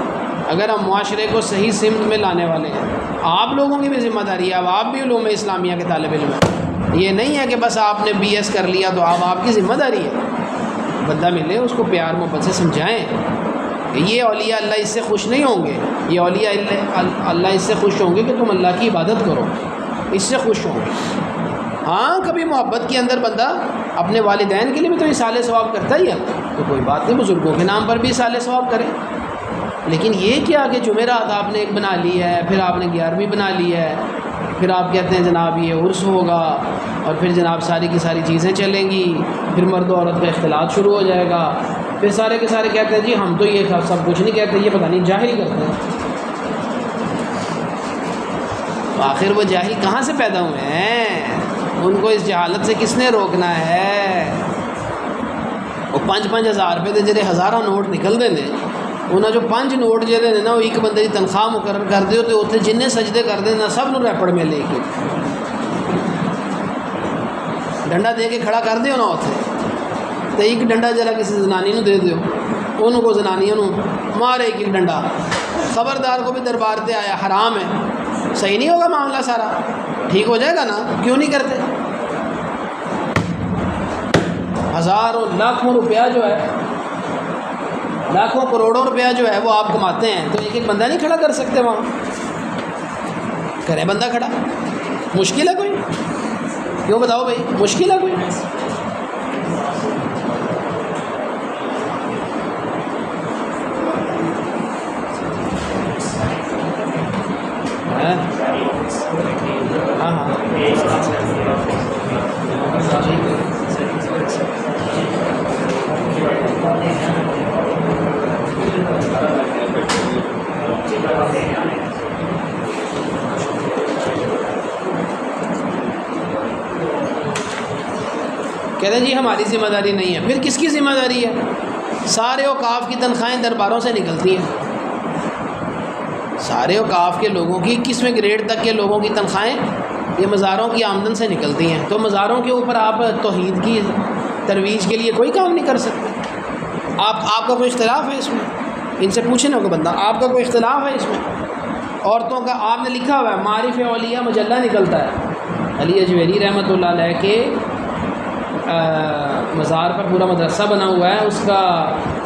[SPEAKER 1] اگر ہم معاشرے کو صحیح سمت میں لانے والے ہیں۔ آپ لوگوں کی بھی ذمہ داری ہے، اب آپ بھی علوم اسلامیہ کے طالب علم ہیں، یہ نہیں ہے کہ بس آپ نے BS کر لیا تو اب آپ کی ذمہ داری ہے۔ بندہ ملے اس کو پیار محبت سے سمجھائیں کہ یہ اولیاء اللہ اس سے خوش نہیں ہوں گے، یہ اولیاء اللہ اس سے خوش ہوں گے کہ تم اللہ کی عبادت کرو، اس سے خوش ہوں گے۔ ہاں کبھی محبت کے اندر بندہ اپنے والدین کے لیے بھی تو ایصال ثواب کرتا ہی ہے، تو کوئی بات نہیں، بزرگوں کے نام پر بھی ایصال ثواب کرے، لیکن یہ کیا کہ جمعرات آپ نے ایک بنا لی ہے، پھر آپ نے 11ویں بنا لی ہے، پھر آپ کہتے ہیں جناب یہ عرس ہوگا اور پھر جناب ساری کی ساری چیزیں چلیں گی، پھر مرد و عورت کا اختلاط شروع ہو جائے گا، پھر سارے کے سارے کہتے ہیں جی ہم تو یہ سب کچھ نہیں کہتے، یہ پتہ نہیں جاہل کرتے ہیں۔ تو آخر وہ جاہل کہاں سے پیدا ہوئے ہیں؟ ان کو اس جہالت سے کس نے روکنا ہے؟ وہ 5,000 روپے دے جڑے ہزارہ نوٹ نکل دے نے، انہاں جو 5 نوٹ جڑے نے نا وہ ایک بندے کی تنخواہ مقرر کر دیو تے اتنے جننے سجدے کر دے نا سب نو ریپڑ میں لے کے ڈنڈا دے کے کھڑا کر دیو نا اتنے تے ایک ڈنڈا جرا کسی زنانی نو دے دیو، انہوں کو زنانیوں نو مارے ایک ڈنڈا، خبردار کو بھی دربار تے آیا، حرام ہے، صحیح نہیں ہوگا معاملہ سارا، ٹھیک ہو جائے گا نا؟ کیوں نہیں کرتے؟ ہزاروں لاکھوں روپیہ جو ہے، لاکھوں کروڑوں روپیہ جو ہے وہ آپ کماتے ہیں، تو ایک ایک بندہ نہیں کھڑا کر سکتے وہاں؟ کرے بندہ کھڑا، مشکل ہے کوئی؟ کیوں بتاؤ بھائی، مشکل ہے کوئی؟ ہاں ہاں کہتے ہیں جی ہماری ذمہ داری نہیں ہے، پھر کس کی ذمہ داری ہے؟ سارے اوقاف کی تنخواہیں درباروں سے نکلتی ہیں، سارے اوقاف کے لوگوں کی 21ویں گریڈ تک کے لوگوں کی تنخواہیں یہ مزاروں کی آمدن سے نکلتی ہیں، تو مزاروں کے اوپر آپ توحید کی ترویج کے لیے کوئی کام نہیں کر سکتے۔ آپ کا کوئی اختلاف ہے اس میں؟ ان سے پوچھیں نا کوئی بندہ، آپ کا کوئی اختلاف ہے اس میں؟ عورتوں کا آپ نے لکھا ہوا ہے، معارف اولیاء مجلہ نکلتا ہے، علی اجویری رحمۃ اللہ علیہ کے مزار پر پورا مدرسہ بنا ہوا ہے، اس کا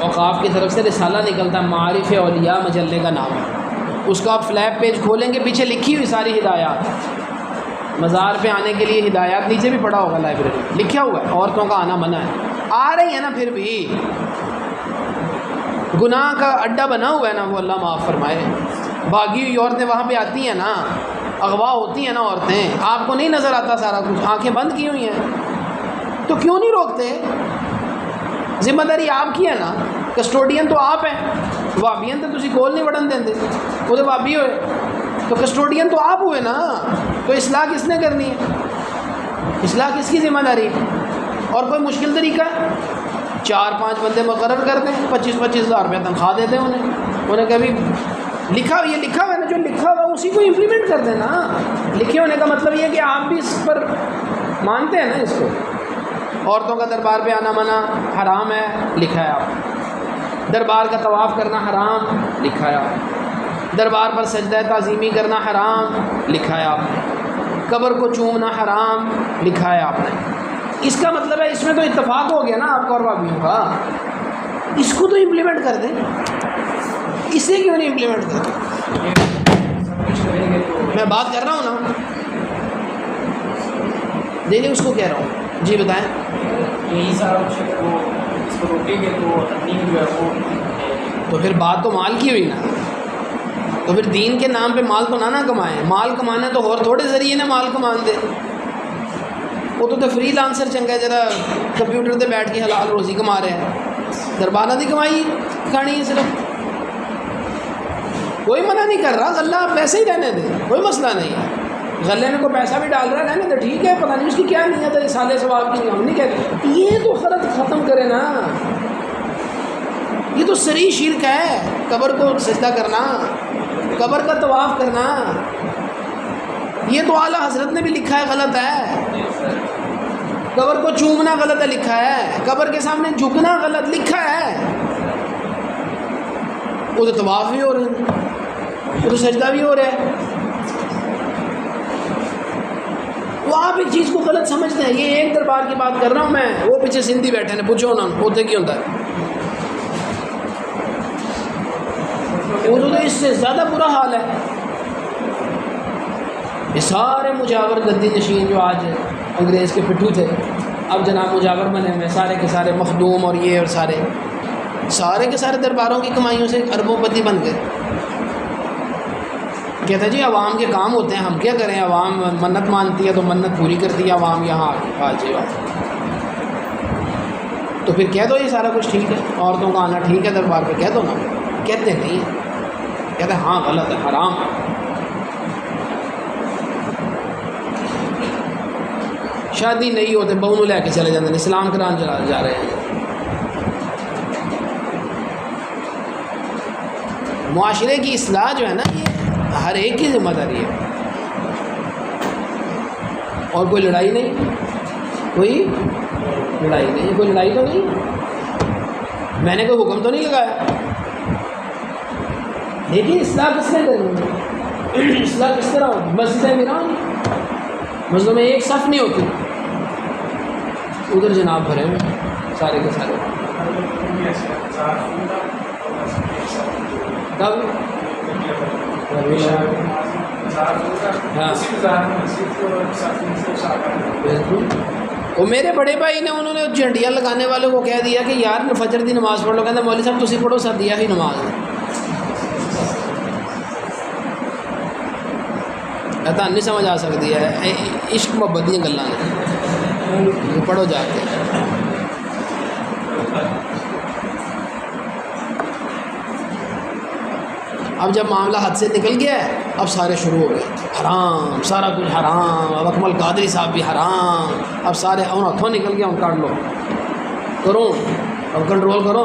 [SPEAKER 1] اوقاف کی طرف سے رسالہ نکلتا ہے، معارف اولیاء مجلے کا نام ہے، اس کا آپ فلیپ پیج کھولیں گے پیچھے لکھی ہوئی ساری ہدایات، مزار پہ آنے کے لیے ہدایات نیچے بھی پڑھا ہوگا، لائبریری لکھا ہوا ہے، عورتوں کا آنا منع ہے، آ رہی ہے نا پھر بھی گناہ کا اڈا بنا ہوا ہے نا، وہ اللہ معاف فرمائے، بھاگی ہوئی عورتیں وہاں پہ آتی ہیں نا، اغوا ہوتی ہیں نا عورتیں، آپ کو نہیں نظر آتا سارا کچھ، آنکھیں بند کی ہوئی ہیں، تو کیوں نہیں روکتے؟ ذمہ داری آپ کی ہے نا، کسٹوڈین تو آپ ہیں، وابین تو تسی کول نہیں وڑن دیں، وہ تو وابی ہوئے، تو کسٹوڈین تو آپ ہوئے نا، تو اصلاح کس نے کرنی ہے؟ اصلاح کس کی ذمہ داری؟ اور کوئی مشکل طریقہ ہے؟ 4-5 بندے مقرر کر دیں، 25,000 روپیہ تنخواہ دے دیں انہیں کبھی لکھا یہ لکھا ہوا ہے نا، جو لکھا ہوا اسی کو امپلیمنٹ کر دیں نا۔ لکھے ہونے کا مطلب یہ کہ آپ بھی اس پر مانتے ہیں نا اس کو۔ عورتوں کا دربار پہ آنا منع حرام ہے، لکھا ہے آپ۔ دربار کا طواف کرنا حرام، لکھا ہے آپ۔ دربار پر سجدہ تعظیمی کرنا حرام، لکھا ہے آپ نے۔ قبر کو چومنا حرام، لکھا ہے آپ نے۔ اس کا مطلب ہے اس میں تو اتفاق ہو گیا نا آپ کا اور بھابھیوں کا، اس کو تو امپلیمنٹ کر دیں، اسے کیوں نہیں امپلیمنٹ کرتے؟ میں بات کر رہا ہوں نا، نہیں اس کو کہہ رہا ہوں، جی بتائیں۔ تو پھر بات تو مال کی ہوئی نا، تو پھر دین کے نام پہ مال تو نہ کمائیں، مال کمانا تو اور تھوڑے ذریعے نے مال کمان دے، وہ تو فری لانسر چنگا ہے، ذرا کمپیوٹر پہ بیٹھ کے حلال روزی کما رہے ہیں، دربانہ دی کمائی کھانی ہے صرف۔ کوئی منع نہیں کر رہا، غلہ آپ ویسے ہی رہنے دیں، کوئی مسئلہ نہیں ہے۔ غلے میں کوئی پیسہ بھی ڈال رہا ہے رہنے تو ٹھیک ہے، پتہ نہیں اس کی کیا نیت ہے، سالے ثواب کی ہم نہیں کہتے، یہ تو خرط ختم کرے نا، یہ تو صریح شرک ہے، قبر کو سجدہ کرنا، قبر کا طواف کرنا، یہ تو اعلیٰ حضرت نے بھی لکھا ہے غلط ہے۔ قبر کو چومنا غلط ہے، لکھا ہے۔ قبر کے سامنے جھکنا غلط، لکھا ہے۔ وہ تو طواف بھی ہو رہے ہیں، وہ تو سجدہ بھی ہو رہا ہے۔ وہ آپ ایک چیز کو غلط سمجھتے ہیں، یہ ایک دربار کی بات کر رہا ہوں میں، وہ پیچھے سندھی بیٹھے ہیں، پوچھو انہوں نے ہوتے کی ہوتا ہے، وہ تو اس سے زیادہ برا حال ہے۔ یہ سارے مجاور گدی نشین جو آج انگریز کے پٹھو تھے، اب جناب مجاور بنے ہوئے، سارے کے سارے مخدوم اور یہ اور سارے کے سارے درباروں کی کمائیوں سے اربوں پتی بن گئے۔ کہتا ہے جی عوام کے کام ہوتے ہیں، ہم کیا کریں، عوام منت مانتی ہے تو منت پوری کرتی ہے عوام یہاں آ جائے گا، تو پھر کہہ دو یہ سارا کچھ ٹھیک ہے، عورتوں کا آنا ٹھیک ہے دربار پہ، کہہ دو نا. کہتے نہیں، کہتے ہیں ہاں غلط ہے، حرام ہے. شادی نہیں ہوتے بہو لے کے چلے جاتے ہیں، اسلام قرآن جا رہے ہیں. معاشرے کی اصلاح جو ہے نا یہ ہر ایک کی ذمہ داری ہے. اور کوئی لڑائی نہیں، کوئی لڑائی نہیں، کوئی لڑائی تو نہیں، میں نے کوئی حکم تو نہیں لگایا. لیکن اصلاح کس نے کرنی ہے؟ اصلاح کس طرح ہوگی؟ مسجد میران، مسجدوں میں ایک صف نہیں ہوتی، ادھر جناب بھرے ہوئے سارے کے سارے. کب؟ ہاں بالکل. وہ میرے بڑے بھائی نے انہوں نے جھنڈیاں لگانے والوں کو کہہ دیا کہ یار فجر دی نماز پڑھ لو. کہتے مولوی صاحب تسی پڑھو سر دیا ہی نماز. کہتا نہیں سمجھ آ سکتی ہے، عشق محبت دیا گلاں نے، پڑھو جا کے. اب جب معاملہ حد سے نکل گیا ہے، اب سارے شروع ہو گئے حرام، سارا کچھ حرام. اب اکمل قادری صاحب بھی حرام. اب سارے ان ہاتھوں نکل گیا، ان کاٹ لو کرو، اب کنٹرول کرو.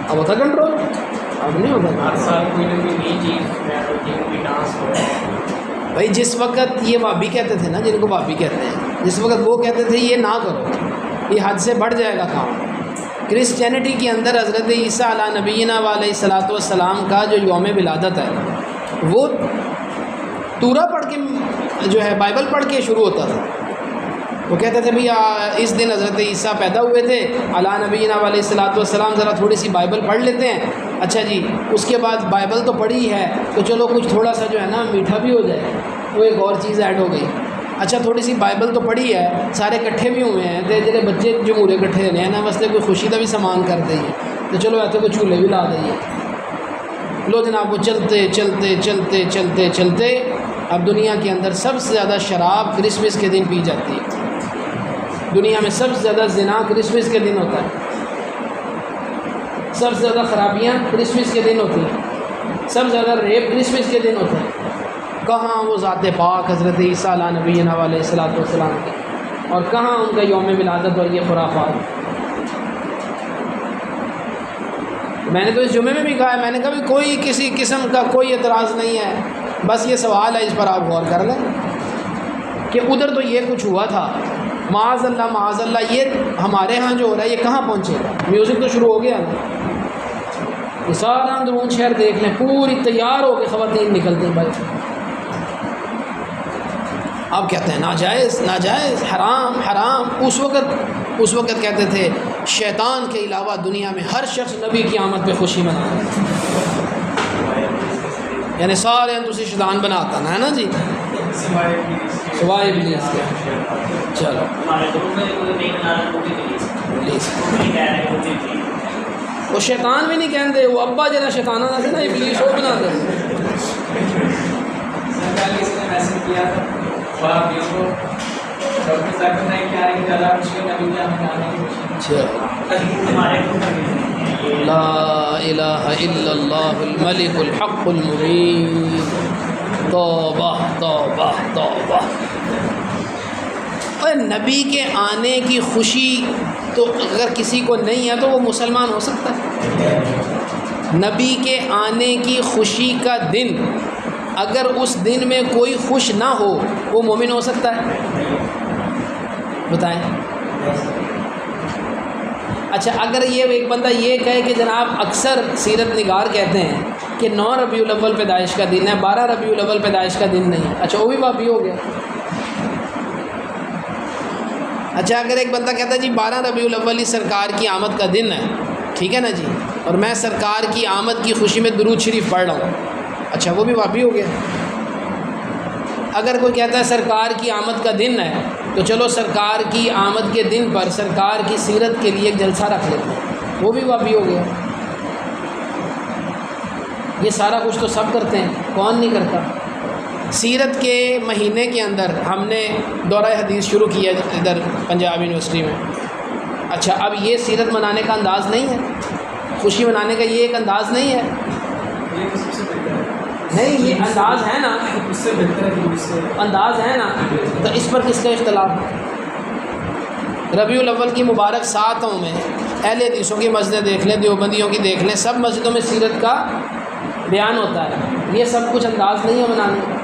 [SPEAKER 1] اب ہوتا کنٹرول؟ اب نہیں ہوتا. ہر سال کوئی نہ کوئی نئی چیز ڈانس ہو. بھائی جس وقت یہ وابی کہتے تھے نا، جن کو وابی کہتے ہیں، جس وقت وہ کہتے تھے یہ نہ کرو، یہ حد سے بڑھ جائے گا کام. کرسچینٹی کے اندر حضرت عیسیٰ علیہ نبینا علیہ الصلاۃ والسلام کا جو یوم ولادت ہے وہ تورا پڑھ کے جو ہے بائبل پڑھ کے شروع ہوتا تھا. وہ کہتے تھے بھئی اس دن حضرت عیسیٰ پیدا ہوئے تھے علیہ نبینا علیہ الصلاۃ والسلام، ذرا تھوڑی سی بائبل پڑھ لیتے ہیں. اچھا جی، اس کے بعد بائبل تو پڑھی ہے تو چلو کچھ تھوڑا سا جو ہے نا میٹھا بھی ہو جائے، وہ ایک اور چیز ایڈ ہو گئی. اچھا تھوڑی سی بائبل تو پڑھی ہے، سارے کٹھے بھی ہوئے ہیں تے جڑے بچے جمہورے کٹھے ہونے ہیں نا واسطے کوئی خوشی کا بھی سامان کر دئیے تو چلو ایسے کوئی چولہے بھی لا دئیے. لو جناب، وہ چلتے چلتے چلتے چلتے چلتے اب دنیا کے اندر سب سے زیادہ شراب کرسمس کے دن پی جاتی ہے. دنیا میں سب سے زیادہ زنا کرسمس کے دن ہوتا ہے، سب سے زیادہ خرابیاں کرسمس کے دن ہوتی ہیں، سب سے زیادہ ریپ کرسمس کے دن ہوتے ہیں. کہاں وہ ذات پاک حضرت عیسیٰ علیہ نبینا علیہ الصلاۃ والسلام کی، اور کہاں ان کا یوم ولادت اور یہ خرافات. میں نے تو اس جمعے میں بھی کہا ہے، میں نے کہا بھی کوئی کسی قسم کا کوئی اعتراض نہیں ہے، بس یہ سوال ہے اس پر آپ غور کر لیں کہ ادھر تو یہ کچھ ہوا تھا، معاذ اللہ یہ ہمارے ہاں جو ہو رہا ہے یہ کہاں پہنچے گا. میوزک تو شروع ہو گیا نا، یہ سارا اندرون شہر دیکھ لیں، پوری تیار ہو کے خواتین نکلتی ہیں. بھائی اب کہتے ہیں ناجائز ناجائز، حرام حرام. اس وقت کہتے تھے شیطان کے علاوہ دنیا میں ہر شخص نبی کی آمد پہ خوشی منا، یعنی سارے تسی شیطان بناتا نا ہے نا جی، سوائے ابلیس کے. چلو وہ شیطان بھی نہیں کہتے، وہ ابا جنا شیطانہ نہ نا ابلیس وہ بنا دے. لا الہ الا اللہ الملک الحق المبین. توبہ توبہ توبہ. اور نبی کے آنے کی خوشی تو اگر کسی کو نہیں ہے تو وہ مسلمان ہو سکتا ہے. نبی کے آنے کی خوشی کا دن اگر اس دن میں کوئی خوش نہ ہو وہ مومن ہو سکتا ہے؟ بتائیں. اچھا اگر یہ ایک بندہ یہ کہے کہ جناب اکثر سیرت نگار کہتے ہیں کہ 9 ربیع الاول پیدائش کا دن ہے، 12 ربیع الاول پیدائش کا دن نہیں ہے، اچھا وہ بھی بابی ہو گیا. اچھا اگر ایک بندہ کہتا ہے جی 12 ربیع الاول ہی سرکار کی آمد کا دن ہے، ٹھیک ہے نا جی، اور میں سرکار کی آمد کی خوشی میں درود شریف پڑھ رہا ہوں، اچھا وہ بھی بابی ہو گیا. اگر کوئی کہتا ہے سرکار کی آمد کا دن ہے تو چلو سرکار کی آمد کے دن پر سرکار کی سیرت کے لیے ایک جلسہ رکھ لیتے ہیں، وہ بھی بابی ہو گیا. یہ سارا کچھ تو سب کرتے ہیں، کون نہیں کرتا. سیرت کے مہینے کے اندر ہم نے دورہ حدیث شروع کیا ادھر پنجاب یونیورسٹی میں. اچھا اب یہ سیرت منانے کا انداز نہیں ہے, خوشی منانے کا یہ ایک انداز نہیں ہے. نہیں یہ انداز ہے نا,
[SPEAKER 2] اس سے بہتر ہے,
[SPEAKER 1] انداز ہے نا, تو اس پر کس کا اختلاف ہے؟ ربیع الاول کی مبارک ساتوں میں اہل حدیثوں کی مسجدیں دیکھ لیں, دیوبندیوں کی دیکھ لیں, سب مسجدوں میں سیرت کا بیان ہوتا ہے. یہ سب کچھ انداز نہیں ہے منانے کا.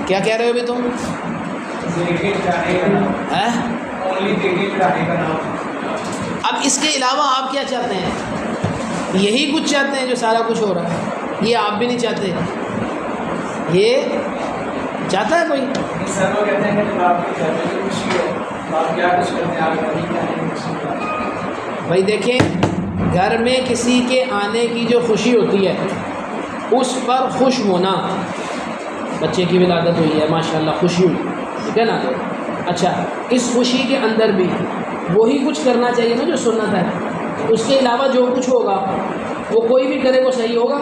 [SPEAKER 1] کیا کہہ رہے ہو ابھی تم؟ اب اس کے علاوہ آپ کیا چاہتے ہیں؟ یہی کچھ چاہتے ہیں جو سارا کچھ ہو رہا ہے؟ یہ آپ بھی نہیں چاہتے. یہ چاہتا ہے کوئی؟ بھائی دیکھیں, گھر میں کسی کے آنے کی جو خوشی ہوتی ہے اس پر خوش ہونا, بچے کی ولادت ہوئی ہے ماشاءاللہ خوشی ہوئی, ٹھیک ہے نا. اچھا اس خوشی کے اندر بھی وہی کچھ کرنا چاہیے نا جو سنت ہے. اس کے علاوہ جو کچھ ہوگا وہ کوئی بھی کرے وہ صحیح ہوگا؟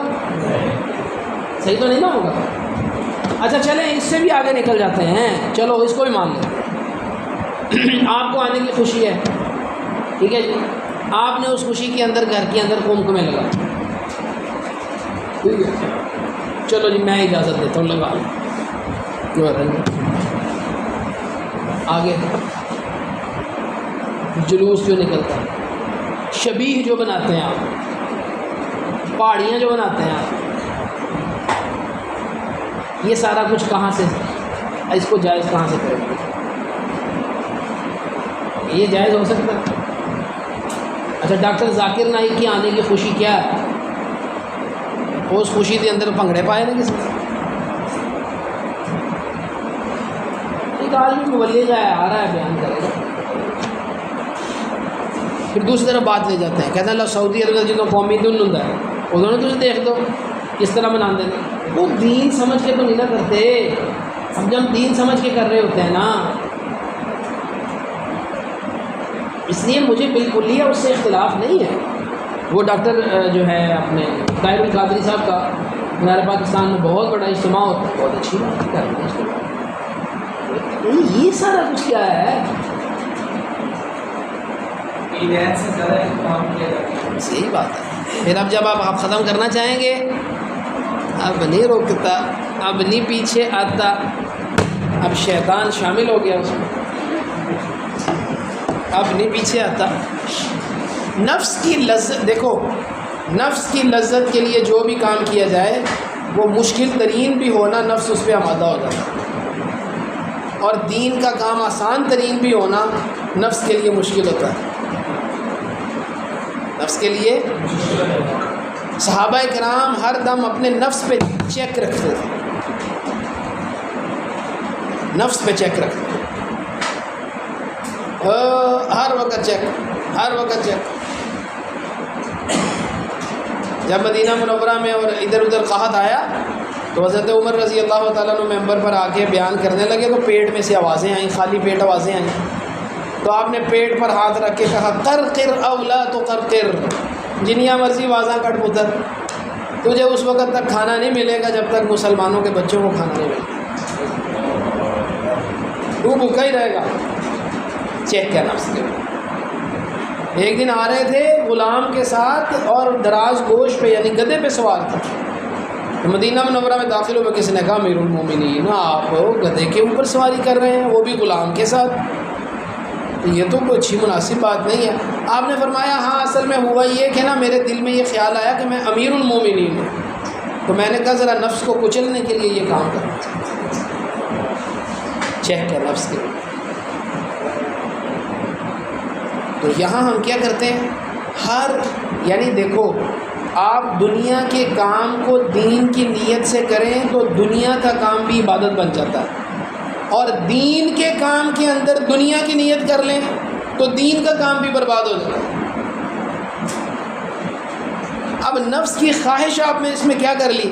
[SPEAKER 1] صحیح تو نہیں نا ہوگا. اچھا چلیں اس سے بھی آگے نکل جاتے ہیں, چلو اس کو بھی مان لیں. آپ کو آنے کی خوشی ہے, ٹھیک ہے جی, آپ نے اس خوشی کے اندر گھر کے اندر کمکمے لگا, ٹھیک ہے, چلو جی میں اجازت دیتا ہوں لگا لوں. آگے جلوس جو نکلتا ہے, شبیہ جو بناتے ہیں آپ, پہاڑیاں جو بناتے ہیں آپ, یہ سارا کچھ کہاں سے, اس کو جائز کہاں سے کریں گے؟ یہ جائز ہو سکتا ہے؟ اچھا ڈاکٹر ذاکر نائک کی آنے کی خوشی کیا ہے؟ اس خوشی کے اندر بھنگڑے پائے نا کسی ایک آدمی مبلغ ہے, آ رہا ہے بیان کرے گا. پھر دوسری طرف بات لے جاتے ہیں, کہتے ہیں اللہ سعودی عرب جدوں قومی دن ہوں انہوں نے تجھے دیکھ دو کس طرح مناتے ہیں. وہ دین سمجھ کے تو نہیں نہ کرتے, ہم جب دین سمجھ کے کر رہے ہوتے ہیں نا, اس لیے مجھے بالکل ہی اس سے اختلاف نہیں ہے. وہ ڈاکٹر جو ہے اپنے طاہر القادری صاحب کا ہمارے پاکستان میں بہت بڑا اجتماع ہوتا ہے, بہت اچھی بات کر رہے ہیں اجتماع. یہ سارا کچھ کیا ہے؟ صحیح بات ہے. پھر اب جب آپ ختم کرنا چاہیں گے, اب نہیں روکتا, اب نہیں پیچھے آتا, اب شیطان شامل ہو گیا اس میں, اب نہیں پیچھے آتا. نفس کی لذت دیکھو, نفس کی لذت کے لیے جو بھی کام کیا جائے وہ مشکل ترین بھی ہونا نفس اس پہ آمادہ ہو جاتا ہے, اور دین کا کام آسان ترین بھی ہونا نفس کے لیے مشکل ہوتا ہے. نفس کے لیے صحابہ کرام ہر دم اپنے نفس پہ چیک رکھتے تھے, نفس پہ چیک رکھتے تھے, ہر وقت چیک, ہر وقت چیک. جب مدینہ منورہ میں اور ادھر ادھر قحط آیا تو حضرت عمر رضی اللہ تعالیٰ عنہ ممبر پر آ کے بیان کرنے لگے تو پیٹ میں سے آوازیں آئیں, خالی پیٹ آوازیں آئیں. تو آپ نے پیٹ پر ہاتھ رکھ کے کہا قرقر او لا تقرقر, جنیا مرضی واضح کٹ پتر, تجھے اس وقت تک کھانا نہیں ملے گا جب تک مسلمانوں کے بچوں کو کھانا نہیں ملے گا, تو بھوکا ہی رہے گا. چیک کیا نفس کے. ایک دن آ رہے تھے غلام کے ساتھ اور دراز گوش پہ یعنی گدھے پہ سوار تھا, تو مدینہ منورہ میں داخل ہوئے کسی نے کہا امیر المومنین آپ گدھے کے اوپر سواری کر رہے ہیں, وہ بھی غلام کے ساتھ, یہ تو کوئی اچھی مناسب بات نہیں ہے. آپ نے فرمایا ہاں اصل میں ہوا یہ کہ نا میرے دل میں یہ خیال آیا کہ میں امیر المومنین ہوں, تو میں نے کہا ذرا نفس کو کچلنے کے لیے یہ کام کرنا چاہیے. چیک کر نفس کے. تو یہاں ہم کیا کرتے ہیں, ہر یعنی دیکھو آپ دنیا کے کام کو دین کی نیت سے کریں تو دنیا کا کام بھی عبادت بن جاتا ہے, اور دین کے کام کے اندر دنیا کی نیت کر لیں تو دین کا کام بھی برباد ہو جاتا ہے. اب نفس کی خواہش آپ نے اس میں کیا کر لی,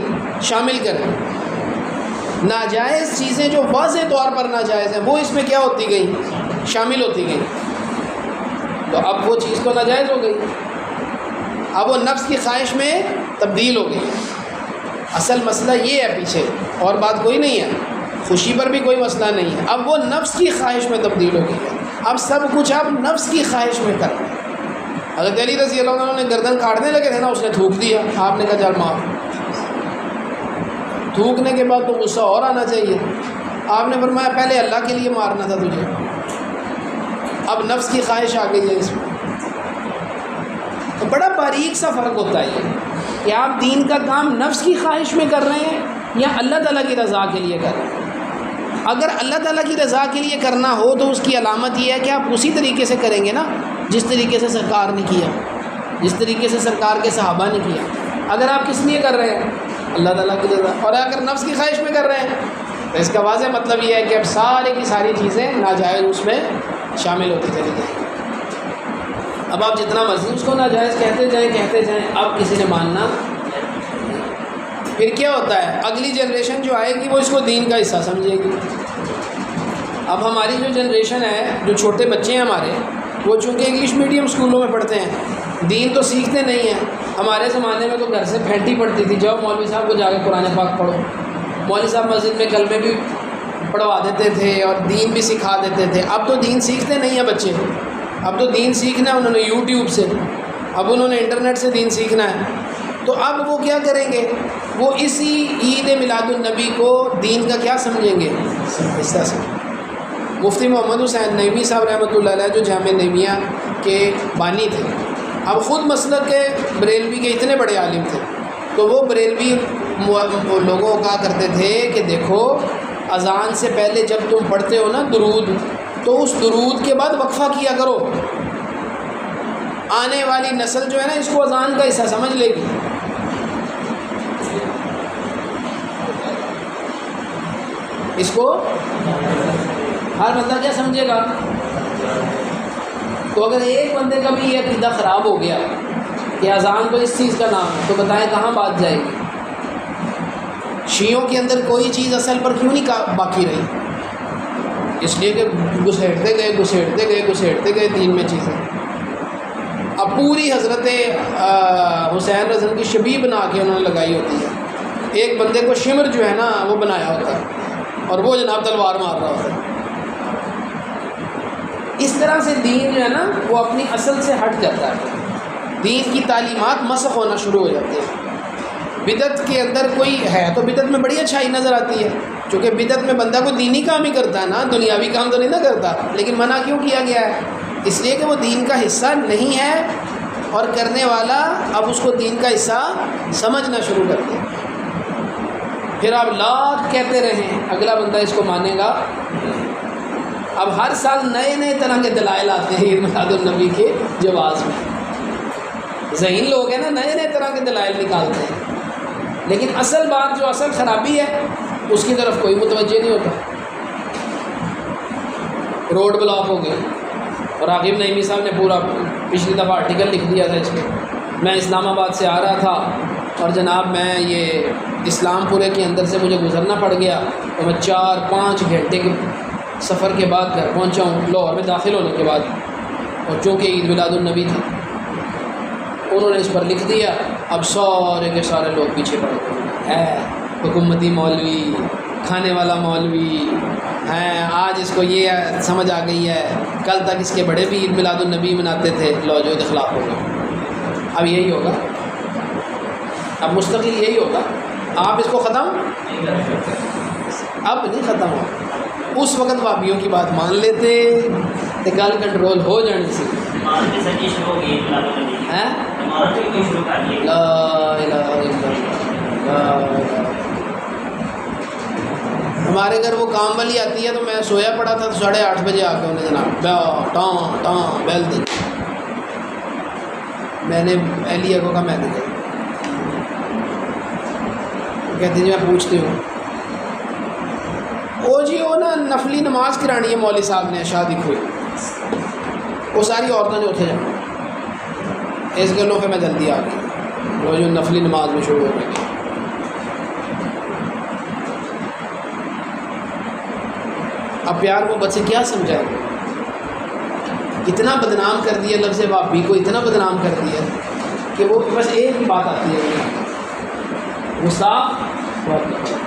[SPEAKER 1] شامل کر لی. ناجائز چیزیں جو واضح طور پر ناجائز ہیں وہ اس میں کیا ہوتی گئی, شامل ہوتی گئی. تو اب وہ چیز تو ناجائز ہو گئی, اب وہ نفس کی خواہش میں تبدیل ہو گئی. اصل مسئلہ یہ ہے پیچھے، اور بات کوئی نہیں ہے، خوشی پر بھی کوئی مسئلہ نہیں ہے. اب وہ نفس کی خواہش میں تبدیل ہو گئی ہے. اب سب کچھ آپ نفس کی خواہش میں کر رہے ہیں. حضرت علی رضی اللہ عنہ نے گردن کاٹنے لگے تھے نا، اس نے تھوک دیا، آپ نے کہا چل معاف. تھوکنے کے بعد تو غصہ اور آنا چاہیے. آپ نے فرمایا پہلے اللہ کے لیے مارنا تھا تجھے، اب نفس کی خواہش آ گئی ہے اس میں. تو بڑا باریک سا فرق ہوتا ہے یہ کہ آپ دین کا کام نفس کی خواہش میں کر رہے ہیں یا اللہ تعالیٰ کی رضا کے لیے کر رہے ہیں. اگر اللہ تعالیٰ کی رضا کے لیے کرنا ہو تو اس کی علامت یہ ہے کہ آپ اسی طریقے سے کریں گے نا جس طریقے سے سرکار نے کیا، جس طریقے سے سرکار کے صحابہ نے کیا. اگر آپ کس لیے کر رہے ہیں؟ اللہ تعالیٰ کی رضا. اور اگر نفس کی خواہش میں کر رہے ہیں تو اس کا واضح مطلب یہ ہے کہ اب سارے کی ساری چیزیں ناجائز اس میں شامل ہوتی چلی جائیں. اب آپ جتنا مرضی اس کو ناجائز کہتے جائیں اب کسی نے ماننا. پھر کیا ہوتا ہے، اگلی جنریشن جو آئے گی وہ اس کو دین کا حصہ سمجھے گی. اب ہماری جو جنریشن ہے، جو چھوٹے بچے ہیں ہمارے، وہ چونکہ انگلش میڈیم اسکولوں میں پڑھتے ہیں، دین تو سیکھتے نہیں ہیں. ہمارے زمانے میں تو گھر سے پھینٹی پڑتی تھی، جاؤ مولوی صاحب کو جا کے قرآن پاک پڑھو. مولوی صاحب مسجد میں کلمے بھی پڑھوا دیتے تھے اور دین بھی سکھا دیتے تھے. اب تو دین سیکھتے نہیں ہیں بچے. اب تو دین سیکھنا ہے انہوں نے یوٹیوب سے، اب انہوں نے انٹرنیٹ سے دین سیکھنا ہے. تو اب وہ کیا کریں گے، وہ اسی عید میلاد النبی کو دین کا کیا سمجھیں گے، حصہ سے. مفتی محمد حسین نعیمی صاحب رحمۃ اللہ علیہ جو جامع نعیمیہ کے بانی تھے، اب خود مسلک کے بریلوی کے اتنے بڑے عالم تھے، تو وہ بریلوی لوگوں کا کرتے تھے کہ دیکھو اذان سے پہلے جب تم پڑھتے ہو نا درود، تو اس درود کے بعد وقفہ کیا کرو. آنے والی نسل جو ہے نا اس کو اذان کا حصہ سمجھ لے گی. اس کو ہر بندہ کیا سمجھے گا. تو اگر ایک بندے کا بھی یہ عقیدہ خراب ہو گیا کہ اذان تو اس چیز کا نام ہے، تو بتائیں کہاں بات جائے گی. شیعوں کے اندر کوئی چیز اصل پر کیوں نہیں باقی رہی؟ اس لیے کہ گھسیٹتے گئے دین میں چیزیں. اب پوری حضرت حسین رضا کی شبیہ بنا کے انہوں نے لگائی ہوتی ہے. ایک بندے کو شمر جو ہے نا وہ بنایا ہوتا ہے اور وہ جناب تلوار مار رہا ہوتا ہے. اس طرح سے دین جو ہے نا وہ اپنی اصل سے ہٹ جاتا ہے. دین کی تعلیمات مسخ ہونا شروع ہو جاتی ہیں. بدعت کے اندر کوئی ہے تو بدعت میں بڑی اچھائی نظر آتی ہے، چونکہ بدعت میں بندہ کوئی دینی کام ہی کرتا ہے نا، دنیاوی کام تو نہیں نہ کرتا. لیکن منع کیوں کیا گیا ہے؟ اس لیے کہ وہ دین کا حصہ نہیں ہے اور کرنے والا اب اس کو دین کا حصہ سمجھنا شروع کر دے. پھر آپ لاکھ کہتے رہیں اگلا بندہ اس کو مانے گا. اب ہر سال نئے طرح کے دلائل آتے ہیں عید میلاد النبی کے جواز میں. ذہین لوگ ہیں نا، نئے طرح کے دلائل نکالتے ہیں، لیکن اصل بات جو اصل خرابی ہے اس کی طرف کوئی متوجہ نہیں ہوتا. روڈ بلاک ہو گئی اور عاقب نعیمی صاحب نے پورا پچھلی دفعہ آرٹیکل لکھ دیا تھا اس میں. میں اسلام آباد سے آ رہا تھا اور جناب میں یہ اسلام پورے کے اندر سے مجھے گزرنا پڑ گیا، تو میں 4-5 گھنٹے کے سفر کے بعد گھر پہنچا ہوں لاہور میں داخل ہونے کے بعد. اور چونکہ عید میلاد النبی تھی انہوں نے اس پر لکھ دیا. اب سارے کے سارے لوگ پیچھے پڑ گئے ہے، حکومتی مولوی، کھانے والا مولوی ہیں، آج اس کو یہ سمجھ آ گئی ہے، کل تک اس کے بڑے بھی عید میلاد النبی مناتے تھے، لو جو اخلاق ہو گئے. اب یہی ہوگا، اب مستقل یہی ہوگا. آپ اس کو ختم اب نہیں ختم ہو. اس وقت وابیوں کی بات مان لیتے تو گل کنٹرول ہو جانی سی. ہمارے گھر وہ کام والی آتی ہے تو میں سویا پڑا تھا تو 8:30 بجے آ کے انہیں جناب ٹاں بیل دی. میں نے اہلیہ کو کہا میں نے کہتی جی میں پوچھتی ہوں. او جی وہ نا نفلی نماز کرانی ہے مولوی صاحب نے شادی ہوئی، وہ ساری عورتوں نے اتنے جانا. اس گلوں پہ میں جلدی آ گئی، وہ جو نفلی نماز میں شروع ہو گئی. اب پیار کو بچے کیا سمجھائے؟ اتنا بدنام کر دیا لفظ وابی کو، اتنا بدنام کر دیا کہ وہ بس ایک ہی بات آتی ہے گستاخ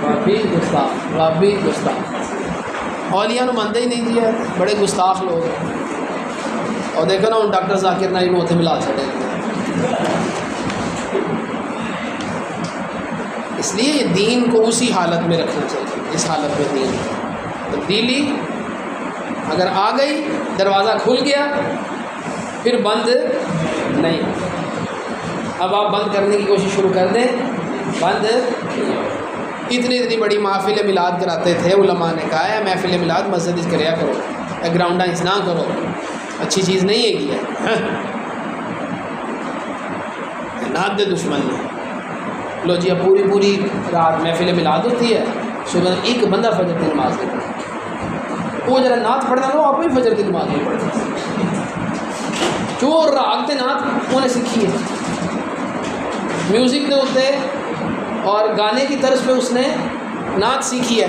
[SPEAKER 1] وابی گستاخ وابی گستاخ اولیاء نو مانتے ہی نہیں دیا بڑے گستاخ لوگ اور دیکھو نا ڈاکٹر ذاکر نائک اتنے ملا چھڑے اس لیے یہ دین کو اسی حالت میں رکھنا چاہیے اس حالت میں دین تبدیلی اگر آ گئی دروازہ کھل گیا پھر بند نہیں اب آپ بند کرنے کی کوشش شروع کر دیں بند اتنی بڑی محفل میلاد کراتے تھے علماء نے کہا ہے محفل میلاد مسجد اس کریا کرو گراؤنڈ اس نہ کرو اچھی چیز نہیں ہے کہ ناد دے دشمن نے لو جی اب پوری رات محفل میلاد ہوتی ہے صبح ایک بندہ فجر کی نماز نہیں پڑھتا وہ ذرا نعت پڑھنا لو آپ بھی فجر کی نماز نہیں پڑھتا چور راگتے نعت انہیں سیکھی ہے میوزک کے ہوتے اور گانے کی طرز پہ اس نے نعت سیکھی ہے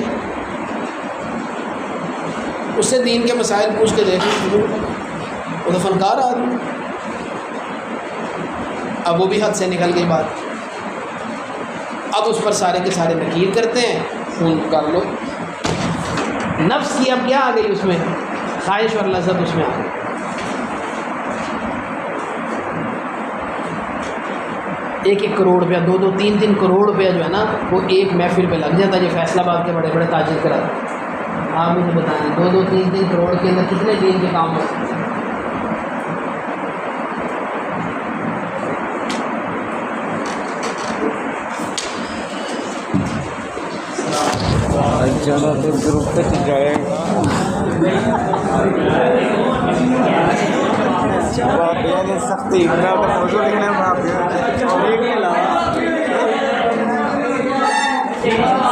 [SPEAKER 1] اس سے دین کے مسائل پوچھ کے دیکھیں وہ تو فنکار آدمی اب وہ بھی حد سے نکل گئی بات اب اس پر سارے کے سارے نکیر کرتے ہیں فون کر لو نفس کی اب کیا آ گئی اس میں خواہش اور لذت اس میں آ گئی ایک کروڑ روپیہ 2-3 کروڑ روپیہ جو ہے نا وہ ایک محفل پہ لگ جاتا ہے جو فیصل آباد کے بڑے بڑے تاجر کراتے آپ مجھے بتائیں 2-3 کروڑ کے اندر کتنے دین کے کام ہو سکتے ہیں
[SPEAKER 3] زیادہ دیر گروپ تک جائے گا سختی موضوع لکھنے میں